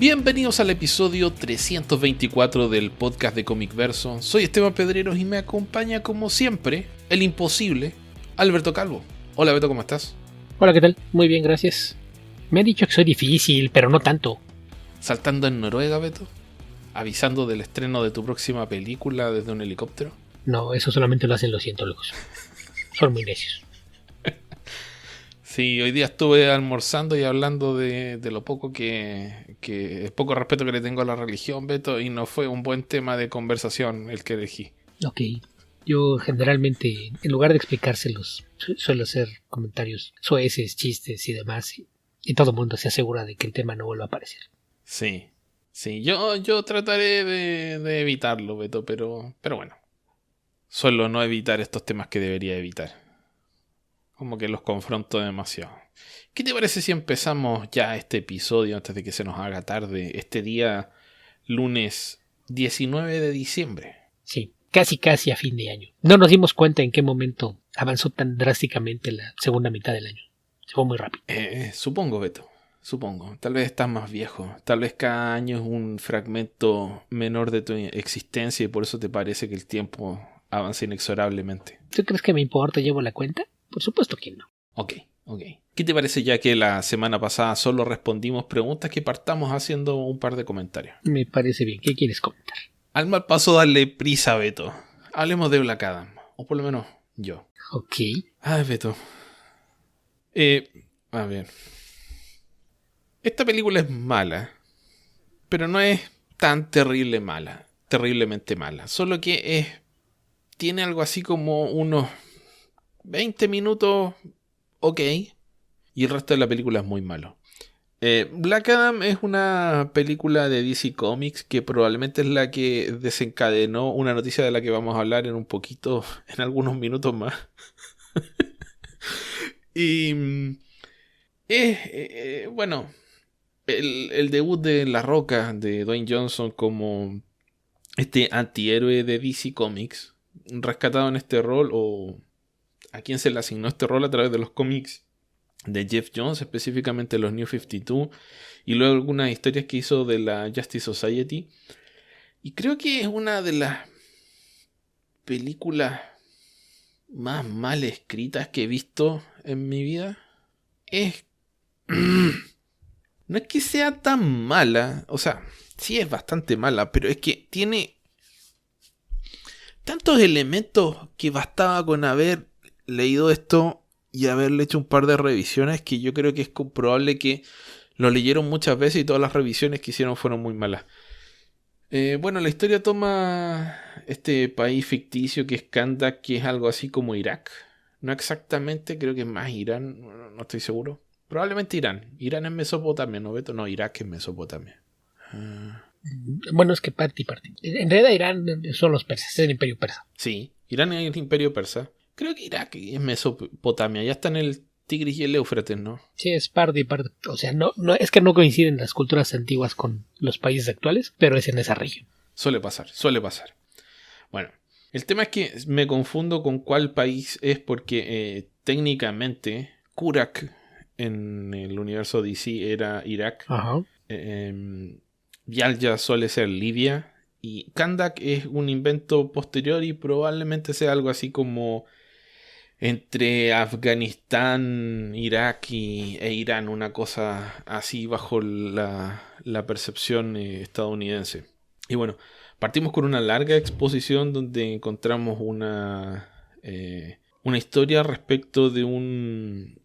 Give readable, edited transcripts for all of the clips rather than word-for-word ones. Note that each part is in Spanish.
Bienvenidos al episodio 324 del podcast de Comic Verso. Soy Esteban Pedreros y me acompaña como siempre el imposible Alberto Calvo. Hola Beto, ¿cómo estás? Hola, ¿qué tal? Muy bien, gracias. Me han dicho que soy difícil, pero no tanto. ¿Saltando en Noruega, Beto? ¿Avisando del estreno de tu próxima película desde un helicóptero? No, eso solamente lo hacen los cientólogos. Son muy necios. Sí, hoy día estuve almorzando y hablando de lo poco que es poco respeto que le tengo a la religión, Beto, y no fue un buen tema de conversación el que elegí. Ok. Yo generalmente, en lugar de explicárselos, suelo hacer comentarios soeces, chistes y demás, y todo el mundo se asegura de que el tema no vuelva a aparecer. Sí, yo trataré de evitarlo, Beto, pero bueno, suelo no evitar estos temas que debería evitar. Como que los confronto demasiado. ¿Qué te parece si empezamos ya este episodio antes de que se nos haga tarde? Este día, lunes 19 de diciembre. Sí, casi a fin de año. No nos dimos cuenta en qué momento avanzó tan drásticamente la segunda mitad del año. Se fue muy rápido. Supongo, Beto. Supongo. Tal vez estás más viejo. Tal vez cada año es un fragmento menor de tu existencia y por eso te parece que el tiempo avanza inexorablemente. ¿Tú crees que me importa? ¿Llevo la cuenta? Por supuesto que no. Ok. ¿Qué te parece ya que la semana pasada solo respondimos preguntas que partamos haciendo un par de comentarios? Me parece bien. ¿Qué quieres comentar? Al mal paso darle prisa, Beto. Hablemos de Black Adam. O por lo menos yo. Ok. Ay, Beto. A ver. Esta película es mala. Pero no es tan terriblemente mala. Solo que tiene algo así como unos 20 minutos ok. Y el resto de la película es muy malo. Black Adam es una película de DC Comics que probablemente es la que desencadenó una noticia de la que vamos a hablar en algunos minutos más. Y bueno, el debut de La Roca, de Dwayne Johnson como este antihéroe de DC Comics, rescatado en este rol, o a quien se le asignó este rol a través de los cómics de Jeff Jones, específicamente los New 52, y luego algunas historias que hizo de la Justice Society. Y creo que es una de las películas más mal escritas que he visto en mi vida. No es que sea tan mala, o sea, sí es bastante mala, pero es que tiene tantos elementos que bastaba con haber leído esto y haberle hecho un par de revisiones que yo creo que es comprobable que lo leyeron muchas veces y todas las revisiones que hicieron fueron muy malas. Bueno, la historia toma este país ficticio que es Kandak, que es algo así como Irak. No exactamente, creo que es más Irán, no estoy seguro. Probablemente Irán. Irán es Mesopotamia, ¿no, Beto? No, Irak es Mesopotamia. Bueno, es que parte y parte. En realidad Irán son los persas, es el imperio persa. Sí, Irán es el imperio persa. Creo que Irak es Mesopotamia. Ya está en el Tigris y el Éufrates, ¿no? Sí, es parte y parte. O sea, no es que no coinciden las culturas antiguas con los países actuales, pero es en esa región. Suele pasar. Bueno, el tema es que me confundo con cuál país es porque técnicamente Kurak en el universo DC era Irak. Ajá. Yalya suele ser Libia. Y Kandak es un invento posterior y probablemente sea algo así como entre Afganistán, Irak e Irán, una cosa así bajo la percepción estadounidense. Y bueno, partimos con una larga exposición donde encontramos una historia respecto de un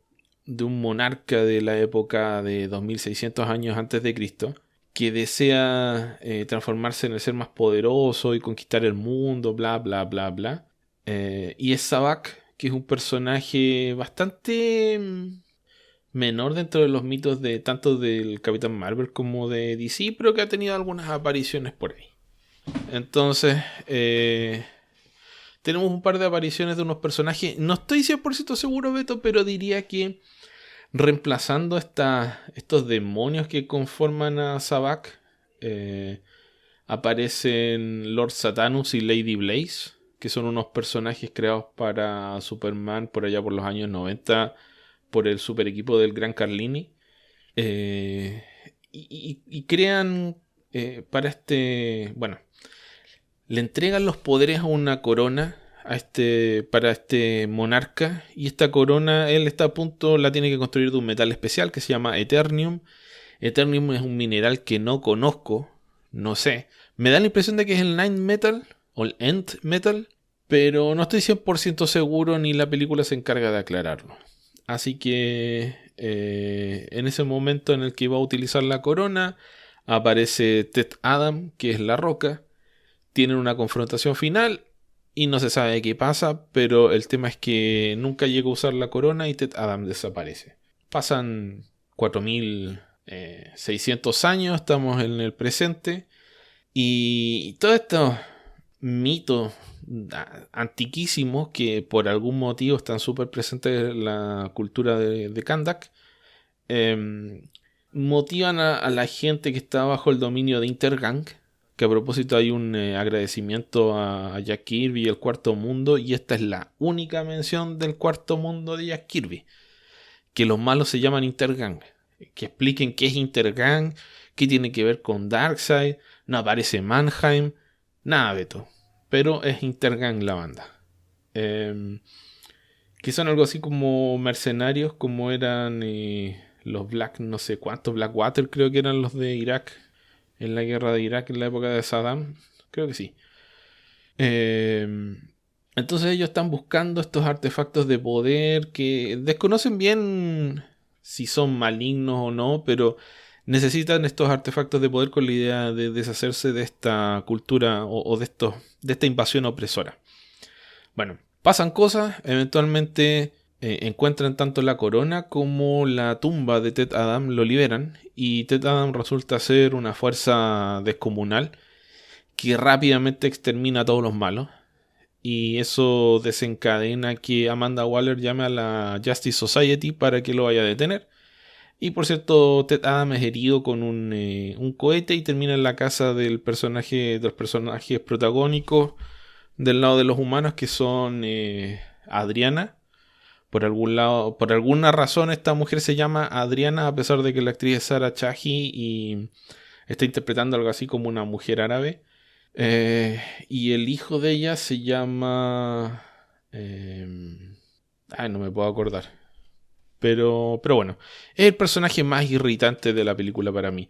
monarca de la época de 2600 años antes de Cristo que desea transformarse en el ser más poderoso y conquistar el mundo, bla bla bla bla. Y es Sabak, que es un personaje bastante menor dentro de los mitos de tanto del Capitán Marvel como de DC, pero que ha tenido algunas apariciones por ahí. Entonces, tenemos un par de apariciones de unos personajes. No estoy 100% seguro, Beto, pero diría que reemplazando estos demonios que conforman a Sabak, aparecen Lord Satanus y Lady Blaze, que son unos personajes creados para Superman por allá por los años 90 por el super equipo del Gran Carlini. y crean para bueno, le entregan los poderes a una corona para este monarca, y esta corona él está a punto, la tiene que construir de un metal especial que se llama Eternium. Eternium es un mineral que no conozco, no sé. Me da la impresión de que es el Ninth Metal o el End Metal, pero no estoy 100% seguro ni la película se encarga de aclararlo. Así que en ese momento en el que va a utilizar la corona, aparece Ted Adam, que es la Roca. Tienen una confrontación final y no se sabe qué pasa, pero el tema es que nunca llega a usar la corona y Ted Adam desaparece. Pasan 4600 años, estamos en el presente, y todos estos mitos antiquísimos que por algún motivo están súper presentes en la cultura de Kandak, motivan a la gente que está bajo el dominio de Intergang. Que a propósito hay un agradecimiento a Jack Kirby y el Cuarto Mundo, y esta es la única mención del Cuarto Mundo de Jack Kirby, que los malos se llaman Intergang. Que expliquen qué es Intergang, qué tiene que ver con Darkseid. No aparece Mannheim, nada de todo, pero es Intergang la banda. Que son algo así como mercenarios, como eran los Black, no sé cuántos, Blackwater creo que eran los de Irak, en la guerra de Irak, en la época de Saddam, creo que sí. Entonces ellos están buscando estos artefactos de poder que desconocen bien si son malignos o no, pero necesitan estos artefactos de poder con la idea de deshacerse de esta cultura o de esta invasión opresora. Bueno, pasan cosas, eventualmente encuentran tanto la corona como la tumba de Ted Adam, lo liberan, y Ted Adam resulta ser una fuerza descomunal que rápidamente extermina a todos los malos, y eso desencadena que Amanda Waller llame a la Justice Society para que lo vaya a detener. Y por cierto, Ted Adam es herido con un cohete y termina en la casa de los personajes protagónicos del lado de los humanos, que son Adriana. Por alguna razón esta mujer se llama Adriana, a pesar de que la actriz es Sarah Chahi y está interpretando algo así como una mujer árabe. Y el hijo de ella se llama... no me puedo acordar. Pero bueno, es el personaje más irritante de la película para mí.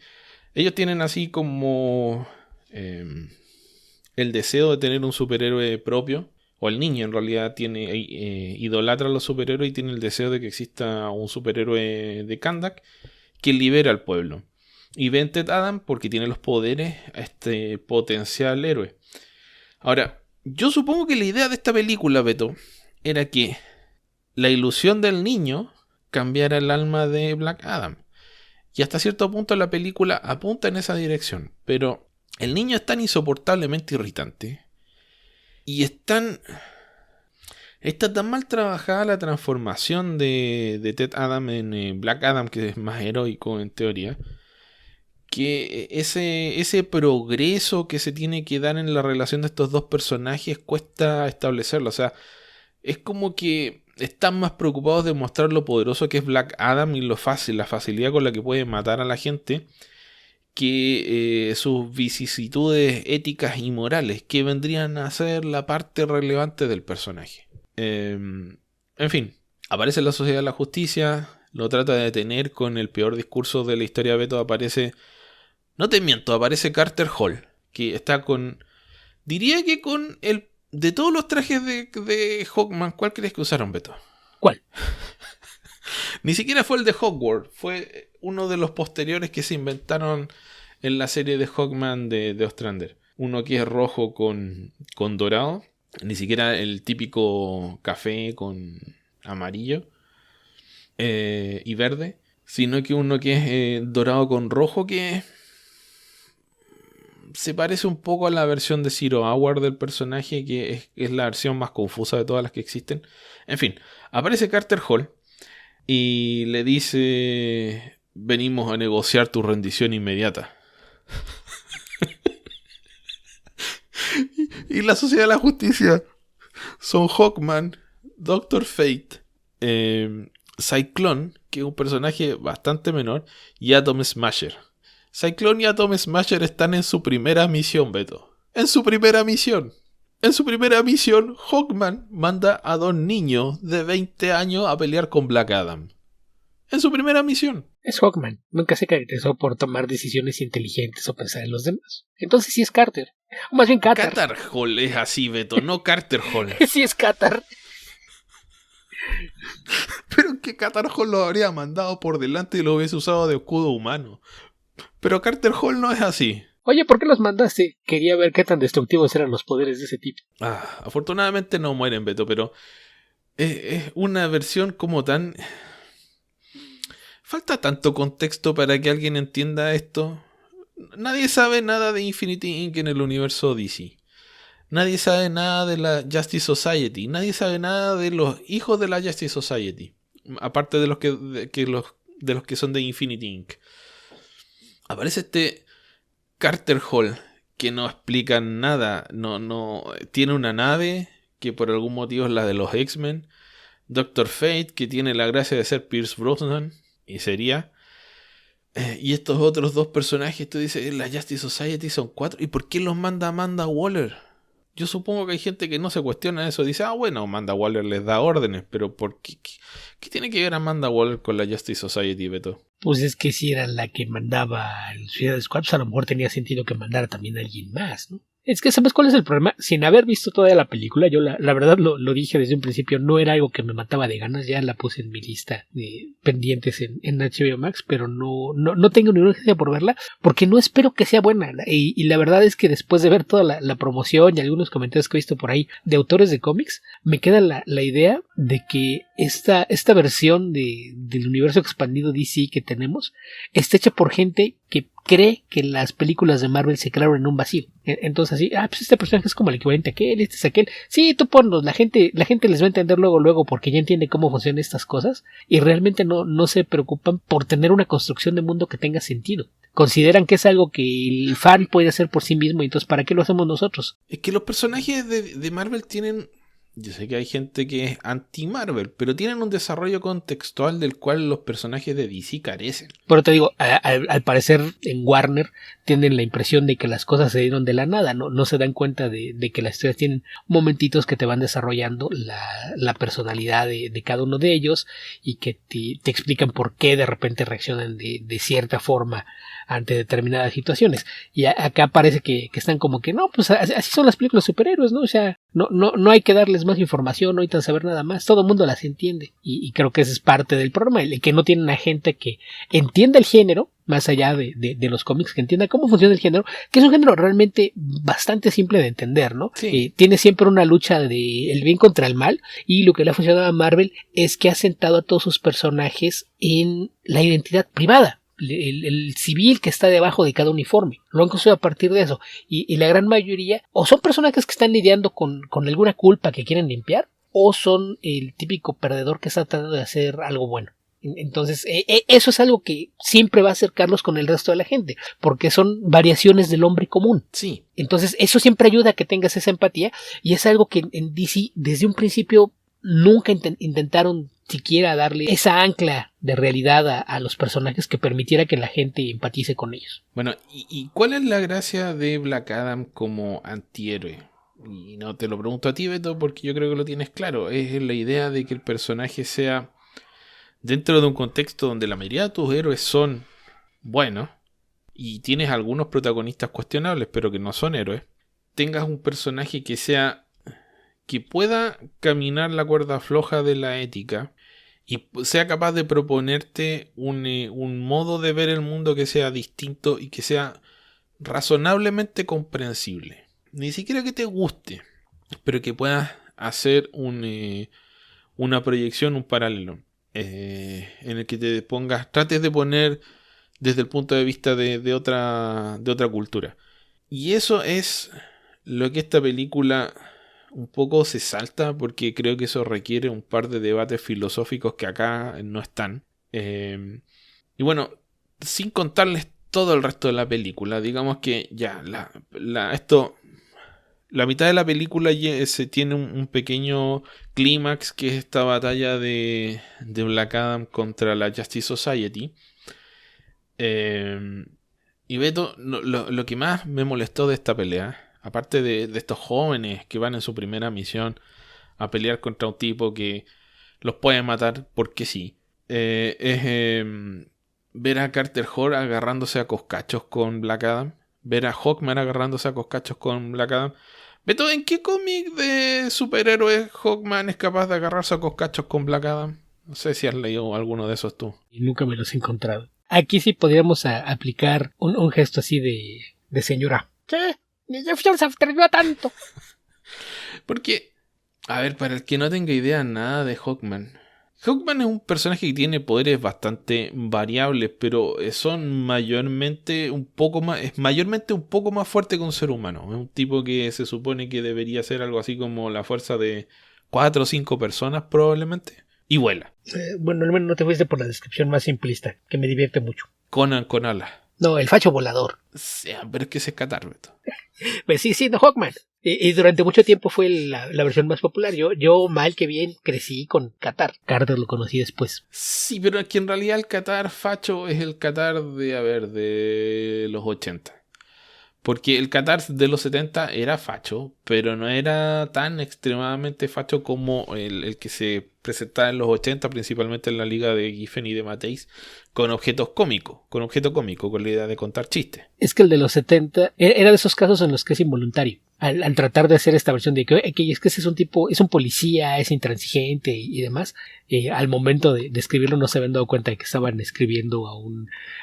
Ellos tienen así como el deseo de tener un superhéroe propio. O el niño en realidad idolatra a los superhéroes y tiene el deseo de que exista un superhéroe de Kandak que libera al pueblo. Y ven Ted Adam porque tiene los poderes a este potencial héroe. Ahora, yo supongo que la idea de esta película, Beto, era que la ilusión del niño cambiara el alma de Black Adam. Y hasta cierto punto la película apunta en esa dirección. Pero el niño es tan insoportablemente irritante. Y está tan mal trabajada la transformación de Ted Adam en Black Adam, que es más heroico en teoría, que ese progreso que se tiene que dar en la relación de estos dos personajes cuesta establecerlo. O sea, es como que están más preocupados de mostrar lo poderoso que es Black Adam y la facilidad con la que puede matar a la gente, que sus vicisitudes éticas y morales, que vendrían a ser la parte relevante del personaje. En fin, aparece la Sociedad de la Justicia, lo trata de detener con el peor discurso de la historia. Beto, aparece, no te miento, aparece Carter Hall, que está diría que con el de todos los trajes de Hawkman, ¿cuál crees que usaron, Beto? ¿Cuál? Ni siquiera fue el de Hogwarts, fue uno de los posteriores que se inventaron en la serie de Hawkman de Ostrander. Uno que es rojo con dorado, ni siquiera el típico café con amarillo y verde, sino que uno que es dorado con rojo, que se parece un poco a la versión de Zero Hour del personaje, que es la versión más confusa de todas las que existen. En fin, aparece Carter Hall y le dice: venimos a negociar tu rendición inmediata. Y la Sociedad de la Justicia son Hawkman, Doctor Fate, Cyclone, que es un personaje bastante menor, y Atom Smasher. Cyclone y Atom Smasher están en su primera misión, Beto. En su primera misión. En su primera misión, Hawkman manda a dos niños de 20 años a pelear con Black Adam. En su primera misión. Es Hawkman. Nunca se caracterizó por tomar decisiones inteligentes o pensar en los demás. Entonces sí es Carter. O más bien Qatar. Qatar Hall es así, Beto, no Carter Hall. Sí es Qatar. Pero que Qatar Hall lo habría mandado por delante y lo hubiese usado de escudo humano. Pero Carter Hall no es así. Oye, ¿por qué los mandaste? Quería ver qué tan destructivos eran los poderes de ese tipo. Afortunadamente no mueren, Beto, pero es una versión como tan... Falta tanto contexto para que alguien entienda esto. Nadie sabe nada de Infinity Inc. en el universo DC. Nadie sabe nada de la Justice Society. Nadie sabe nada de los hijos de la Justice Society. Aparte de los que son de Infinity Inc. Aparece este Carter Hall que no explica nada. No tiene una nave que por algún motivo es la de los X-Men. Doctor Fate, que tiene la gracia de ser Pierce Brosnan. Y sería... y estos otros dos personajes, tú dices, la Justice Society son 4. ¿Y por qué los manda Amanda Waller? Yo supongo que hay gente que no se cuestiona eso. Dice, bueno, Amanda Waller les da órdenes. Pero ¿por qué? ¿Qué tiene que ver Amanda Waller con la Justice Society, Beto? Pues es que si era la que mandaba el Suicide Squad, pues a lo mejor tenía sentido que mandara también a alguien más, ¿no? Es que, ¿sabes cuál es el problema? Sin haber visto toda la película, yo la verdad lo dije desde un principio, no era algo que me mataba de ganas, ya la puse en mi lista de pendientes en HBO Max, pero no tengo ninguna urgencia por verla, porque no espero que sea buena, y la verdad es que después de ver toda la promoción y algunos comentarios que he visto por ahí de autores de cómics, me queda la idea de que esta versión del universo expandido DC que tenemos está hecha por gente que cree que las películas de Marvel se crearon en un vacío. Entonces así, pues este personaje es como el equivalente a aquel, este es aquel. Sí, tú ponlos, la gente les va a entender luego porque ya entiende cómo funcionan estas cosas y realmente no se preocupan por tener una construcción de mundo que tenga sentido. Consideran que es algo que el fan puede hacer por sí mismo y entonces ¿para qué lo hacemos nosotros? Es que los personajes de Marvel tienen... Yo sé que hay gente que es anti-Marvel, pero tienen un desarrollo contextual del cual los personajes de DC carecen. Pero te digo, al parecer en Warner tienen la impresión de que las cosas se dieron de la nada, no se dan cuenta de que las historias tienen momentitos que te van desarrollando la personalidad de cada uno de ellos y que te explican por qué de repente reaccionan de cierta forma ante determinadas situaciones. Y acá parece que están como que no, pues así son las películas de superhéroes, ¿no? O sea, no hay que darles más información, no hay que saber nada más, todo el mundo las entiende. Y creo que ese es parte del problema, el que no tienen a gente que entienda el género, más allá de los cómics, que entienda cómo funciona el género, que es un género realmente bastante simple de entender, ¿no? Sí. Tiene siempre una lucha de el bien contra el mal, y lo que le ha funcionado a Marvel es que ha sentado a todos sus personajes en la identidad privada. El civil que está debajo de cada uniforme. Lo han construido a partir de eso. Y la gran mayoría o son personajes que están lidiando con alguna culpa que quieren limpiar, o son el típico perdedor que está tratando de hacer algo bueno. Entonces eso es algo que siempre va a acercarlos con el resto de la gente, porque son variaciones del hombre común. Sí. Entonces eso siempre ayuda a que tengas esa empatía, y es algo que en DC desde un principio nunca intentaron siquiera darle esa ancla de realidad a los personajes que permitiera que la gente empatice con ellos. Bueno, ¿y cuál es la gracia de Black Adam como antihéroe? Y no te lo pregunto a ti, Beto, porque yo creo que lo tienes claro. Es la idea de que el personaje sea, dentro de un contexto donde la mayoría de tus héroes son buenos y tienes algunos protagonistas cuestionables pero que no son héroes, tengas un personaje que pueda caminar la cuerda floja de la ética y sea capaz de proponerte un modo de ver el mundo que sea distinto y que sea razonablemente comprensible. Ni siquiera que te guste, pero que puedas hacer una proyección, un paralelo, en el que te pongas, trates de poner desde el punto de vista de otra cultura. Y eso es lo que esta película un poco se salta, porque creo que eso requiere un par de debates filosóficos que acá no están. Y bueno, sin contarles todo el resto de la película, digamos que ya la mitad de la película se tiene un pequeño clímax, que es esta batalla de Black Adam contra la Justice Society. Y Beto, lo que más me molestó de esta pelea, aparte de estos jóvenes que van en su primera misión a pelear contra un tipo que los puede matar porque sí, es ver a Carter Hall agarrándose a coscachos con Black Adam, ver a Hawkman agarrándose a coscachos con Black Adam. Beto, ¿en qué cómic de superhéroes Hawkman es capaz de agarrarse a coscachos con Black Adam? No sé si has leído alguno de esos tú. Y nunca me los he encontrado. Aquí sí podríamos aplicar un gesto así de señora. ¿Qué? Ni Jeff Jones se atrevió a tanto. Porque, a ver, para el que no tenga idea nada de Hawkman. Hawkman es un personaje que tiene poderes bastante variables, pero son mayormente un poco más fuerte que un ser humano. Es un tipo que se supone que debería ser algo así como la fuerza de 4 o 5 personas probablemente. Y vuela. Bueno, al menos no te fuiste por la descripción más simplista, que me divierte mucho. Conan con alas. No, el facho volador. Sí, pero es que se es Qatar, Beto. Pues sí, siendo Hawkman. Y durante mucho tiempo fue la versión más popular. Yo, mal que bien, crecí con Qatar. Carter lo conocí después. Sí, pero aquí en realidad el Qatar facho es el Qatar de los 80. Porque el Qatar de los 70 era facho, pero no era tan extremadamente facho como el que se presentaba en los 80, principalmente en la liga de Giffen y de Mateis, con objeto cómico, con la idea de contar chistes. Es que el de los 70 era de esos casos en los que es involuntario. Al tratar de hacer esta versión de que es que ese es un tipo, es un policía, es intransigente y demás, al momento de escribirlo no se habían dado cuenta de que estaban escribiendo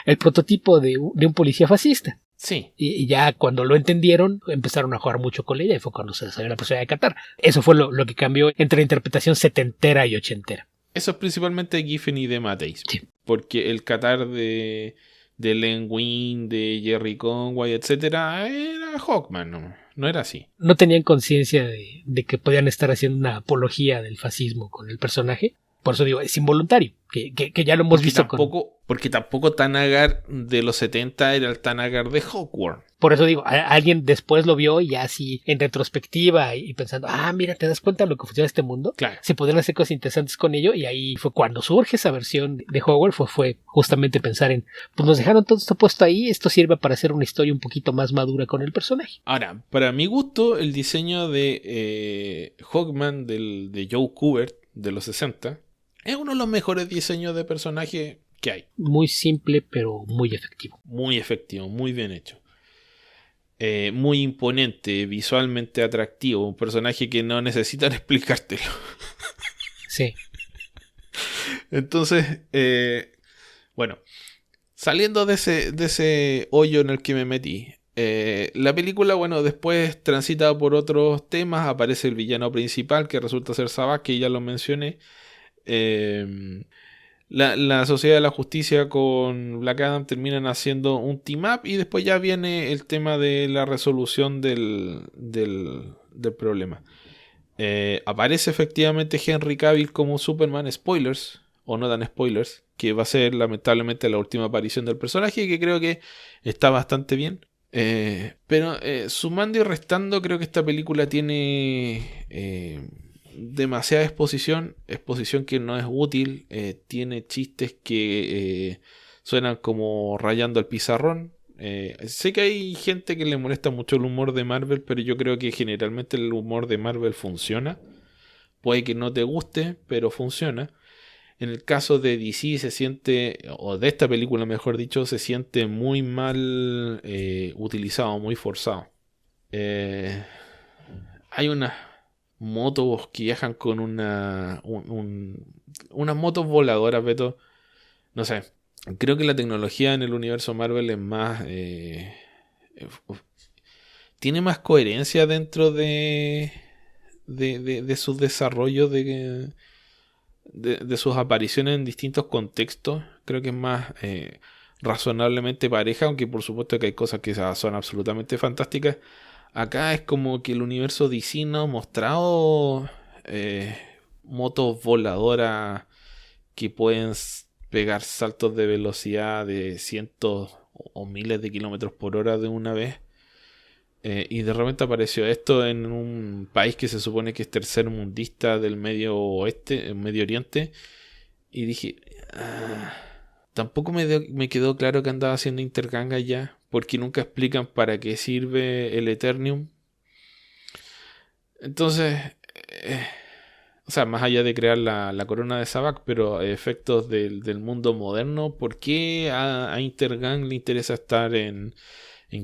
el prototipo de un policía fascista. Sí. Y ya cuando lo entendieron, empezaron a jugar mucho con ella y fue cuando se salió la posibilidad de Qatar. Eso fue lo que cambió entre la interpretación setentera y ochentera. Eso es principalmente Giffen y de Mateis. Sí. Porque el Qatar de Len Wein, de Jerry Conway, etcétera, era Hawkman, no era así. No tenían conciencia de que podían estar haciendo una apología del fascismo con el personaje. Por eso digo, es involuntario, que ya lo hemos visto. Porque tampoco Thanagar de los 70 era el Thanagar de Hawkworm. Por eso digo, alguien después lo vio y ya así en retrospectiva y pensando, mira, ¿te das cuenta de lo que funciona este mundo? Claro. Se podían hacer cosas interesantes con ello y ahí fue cuando surge esa versión de Howard, fue justamente pensar en, pues nos dejaron todo esto puesto ahí, esto sirve para hacer una historia un poquito más madura con el personaje. Ahora, para mi gusto, el diseño de Hawkman de Joe Kubert de los 60 es uno de los mejores diseños de personaje que hay. Muy simple, pero muy efectivo. Muy efectivo, muy bien hecho. Muy imponente, visualmente atractivo. Un personaje que no necesitan explicártelo. Sí. Entonces, bueno, saliendo de ese hoyo en el que me metí. La película, bueno, después transita por otros temas. Aparece el villano principal, que resulta ser Sabbath, que ya lo mencioné. La Sociedad de la Justicia con Black Adam terminan haciendo un team up y después ya viene el tema de la resolución del problema. Aparece efectivamente Henry Cavill como Superman, spoilers, o no dan spoilers, que va a ser lamentablemente la última aparición del personaje y que creo que está bastante bien. Pero sumando y restando, creo que esta película tiene demasiada exposición que no es útil, tiene chistes que suenan como rayando el pizarrón. Sé que hay gente que le molesta mucho el humor de Marvel, pero yo creo que generalmente el humor de Marvel funciona. Puede que no te guste, pero funciona. En el caso de DC se siente, o de esta película mejor dicho, se siente muy mal utilizado, muy forzado. Hay unas motos que viajan con unas motos voladoras, Beto. No sé, creo que la tecnología en el universo Marvel es más tiene más coherencia dentro de sus desarrollos, de sus apariciones en distintos contextos. Creo que es más razonablemente pareja, aunque por supuesto que hay cosas que son absolutamente fantásticas. Acá es como que el universo DC no ha mostrado motos voladoras que pueden pegar saltos de velocidad de cientos o miles de kilómetros por hora de una vez. Y de repente apareció esto en un país que se supone que es tercermundista del Medio Oriente. Y dije, tampoco me quedó claro que andaba haciendo interganga ya. porque nunca explican para qué sirve el Eternium. Entonces, o sea, más allá de crear la corona de Sabbac, pero a efectos del mundo moderno, ¿por qué a Intergang le interesa estar en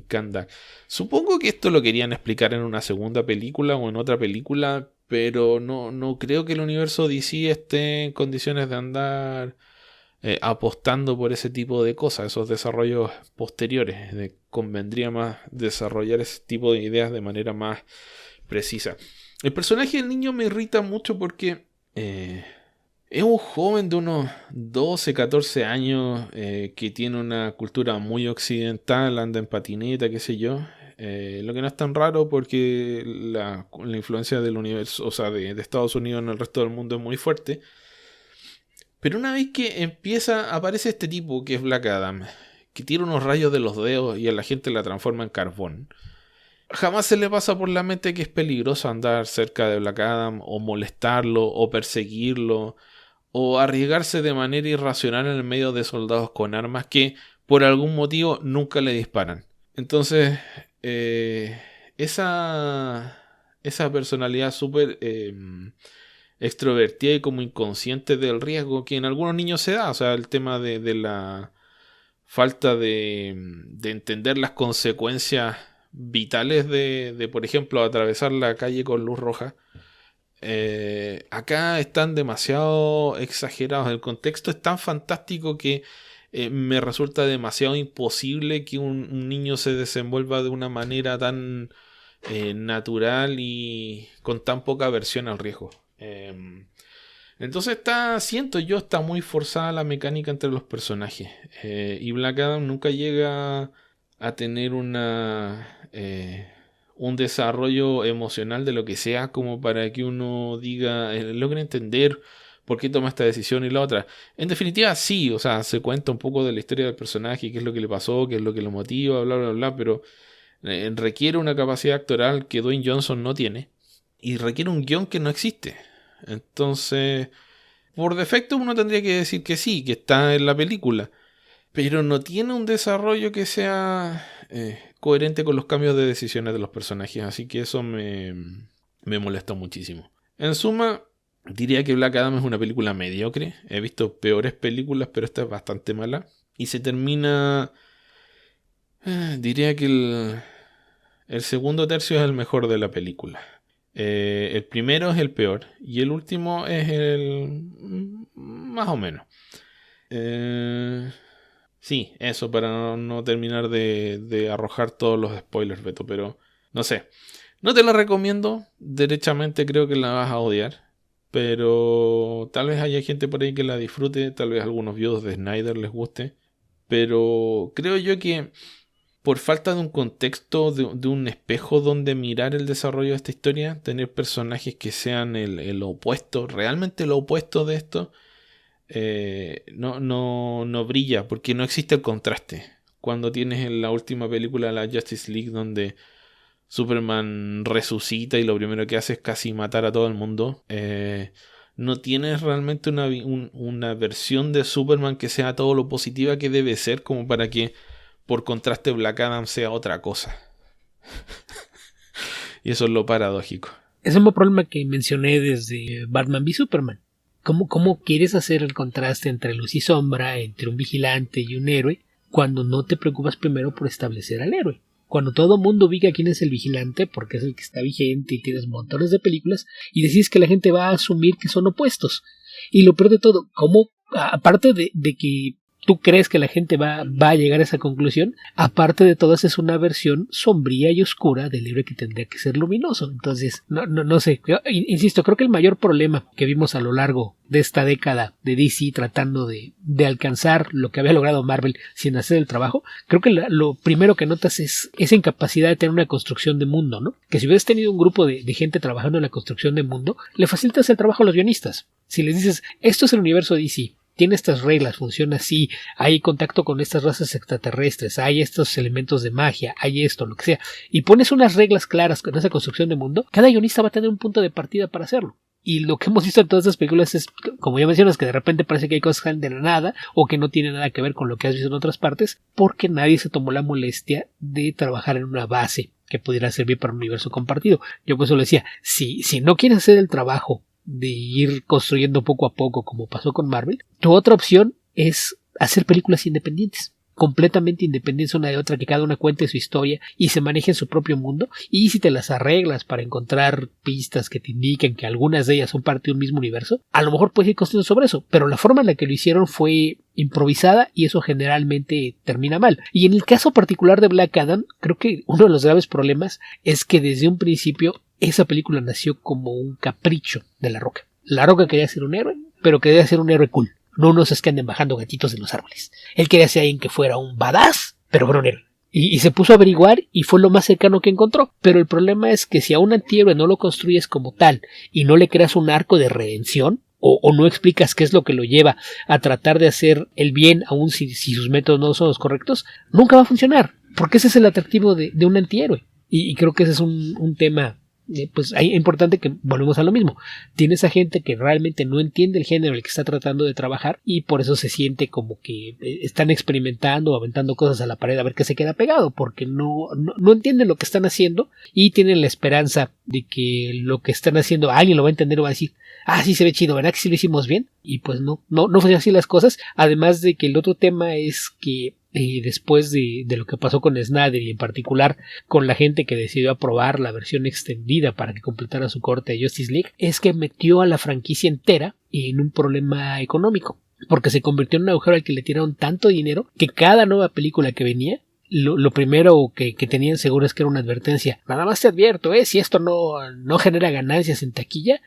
Kahndaq? Supongo que esto lo querían explicar en una segunda película o en otra película, pero no creo que el universo DC esté en condiciones de andar apostando por ese tipo de cosas, esos desarrollos posteriores. Convendría más desarrollar ese tipo de ideas de manera más precisa. El personaje del niño me irrita mucho porque es un joven de unos 12, 14 años que tiene una cultura muy occidental, anda en patineta, qué sé yo. Lo que no es tan raro porque la influencia del universo, o sea, de Estados Unidos en el resto del mundo es muy fuerte. Pero una vez que aparece este tipo que es Black Adam, que tira unos rayos de los dedos y a la gente la transforma en carbón. Jamás se le pasa por la mente que es peligroso andar cerca de Black Adam, o molestarlo, o perseguirlo, o arriesgarse de manera irracional en el medio de soldados con armas que por algún motivo nunca le disparan. Entonces, esa personalidad súper extrovertida y como inconsciente del riesgo que en algunos niños se da, o sea, el tema de la falta de entender las consecuencias vitales de, por ejemplo, atravesar la calle con luz roja. Acá están demasiado exagerados. El contexto es tan fantástico que me resulta demasiado imposible que un niño se desenvuelva de una manera tan natural y con tan poca aversión al riesgo. Entonces siento yo, está muy forzada la mecánica entre los personajes. Y Black Adam nunca llega a tener un desarrollo emocional de lo que sea como para que uno diga, logre entender por qué toma esta decisión y la otra. En definitiva, sí, o sea, se cuenta un poco de la historia del personaje, qué es lo que le pasó, qué es lo que lo motiva, bla, bla, bla, pero requiere una capacidad actoral que Dwayne Johnson no tiene y requiere un guión que no existe. Entonces, por defecto uno tendría que decir que sí, que está en la película, pero no tiene un desarrollo que sea coherente con los cambios de decisiones de los personajes, así que eso me molesta muchísimo. En suma, diría que Black Adam es una película mediocre. He visto peores películas, pero esta es bastante mala. Y se termina... diría que el segundo tercio es el mejor de la película. El primero es el peor y el último es el más o menos. Sí, eso para no terminar de arrojar todos los spoilers, Beto, pero no sé. No te la recomiendo, derechamente creo que la vas a odiar, pero tal vez haya gente por ahí que la disfrute, tal vez algunos viudos de Snyder les guste, pero creo yo que por falta de un contexto, de un espejo donde mirar el desarrollo de esta historia, tener personajes que sean el opuesto, realmente lo opuesto de esto, no brilla, porque no existe el contraste. Cuando tienes en la última película, la Justice League, donde Superman resucita y lo primero que hace es casi matar a todo el mundo, no tienes realmente una versión de Superman que sea todo lo positiva que debe ser, como para que por contraste Black Adam sea otra cosa. Y eso es lo paradójico. Es un problema que mencioné desde Batman v Superman. ¿Cómo quieres hacer el contraste entre luz y sombra, entre un vigilante y un héroe, cuando no te preocupas primero por establecer al héroe? Cuando todo mundo ubica quién es el vigilante, porque es el que está vigente y tienes montones de películas, y decides que la gente va a asumir que son opuestos. Y lo peor de todo, ¿cómo, aparte de que tú crees que la gente va a llegar a esa conclusión, aparte de todo, es una versión sombría y oscura del héroe que tendría que ser luminoso? Entonces, no sé, yo, insisto, creo que el mayor problema que vimos a lo largo de esta década de DC tratando de alcanzar lo que había logrado Marvel sin hacer el trabajo, creo que lo primero que notas es esa incapacidad de tener una construcción de mundo, ¿no? Que si hubieras tenido un grupo de gente trabajando en la construcción de mundo, le facilitas el trabajo a los guionistas. Si les dices, esto es el universo DC, tiene estas reglas, funciona así, hay contacto con estas razas extraterrestres, hay estos elementos de magia, hay esto, lo que sea, y pones unas reglas claras con esa construcción de mundo, cada guionista va a tener un punto de partida para hacerlo. Y lo que hemos visto en todas estas películas es, como ya mencionas, que de repente parece que hay cosas que salen de la nada o que no tienen nada que ver con lo que has visto en otras partes, porque nadie se tomó la molestia de trabajar en una base que pudiera servir para un universo compartido. Yo por eso le decía, si no quieres hacer el trabajo de ir construyendo poco a poco como pasó con Marvel, tu otra opción es hacer películas independientes, completamente independientes una de otra, que cada una cuente su historia y se maneje en su propio mundo. Y si te las arreglas para encontrar pistas que te indiquen que algunas de ellas son parte de un mismo universo, a lo mejor puedes ir construyendo sobre eso, pero la forma en la que lo hicieron fue improvisada y eso generalmente termina mal. Y en el caso particular de Black Adam, creo que uno de los graves problemas es que desde un principio esa película nació como un capricho de La Roca. La Roca quería ser un héroe, pero quería ser un héroe cool, no unos que anden bajando gatitos de los árboles. Él quería ser alguien que fuera un badass, pero fuera un héroe. Y se puso a averiguar y fue lo más cercano que encontró. Pero el problema es que si a un antihéroe no lo construyes como tal y no le creas un arco de redención, o no explicas qué es lo que lo lleva a tratar de hacer el bien aun si sus métodos no son los correctos, nunca va a funcionar. Porque ese es el atractivo de un antihéroe. Y creo que ese es un tema pues es importante, que volvemos a lo mismo. Tienes a gente que realmente no entiende el género en el que está tratando de trabajar y por eso se siente como que están experimentando o aventando cosas a la pared a ver qué se queda pegado, porque no entienden lo que están haciendo y tienen la esperanza de que lo que están haciendo alguien lo va a entender o va a decir, sí se ve chido, ¿verdad que sí lo hicimos bien? Y pues no funcionan así las cosas. Además de que el otro tema es que después de lo que pasó con Snyder y en particular con la gente que decidió aprobar la versión extendida para que completara su corte de Justice League, es que metió a la franquicia entera en un problema económico, porque se convirtió en un agujero al que le tiraron tanto dinero que cada nueva película que venía, lo primero que tenían seguro es que era una advertencia: nada más te advierto, si esto no genera ganancias en taquilla,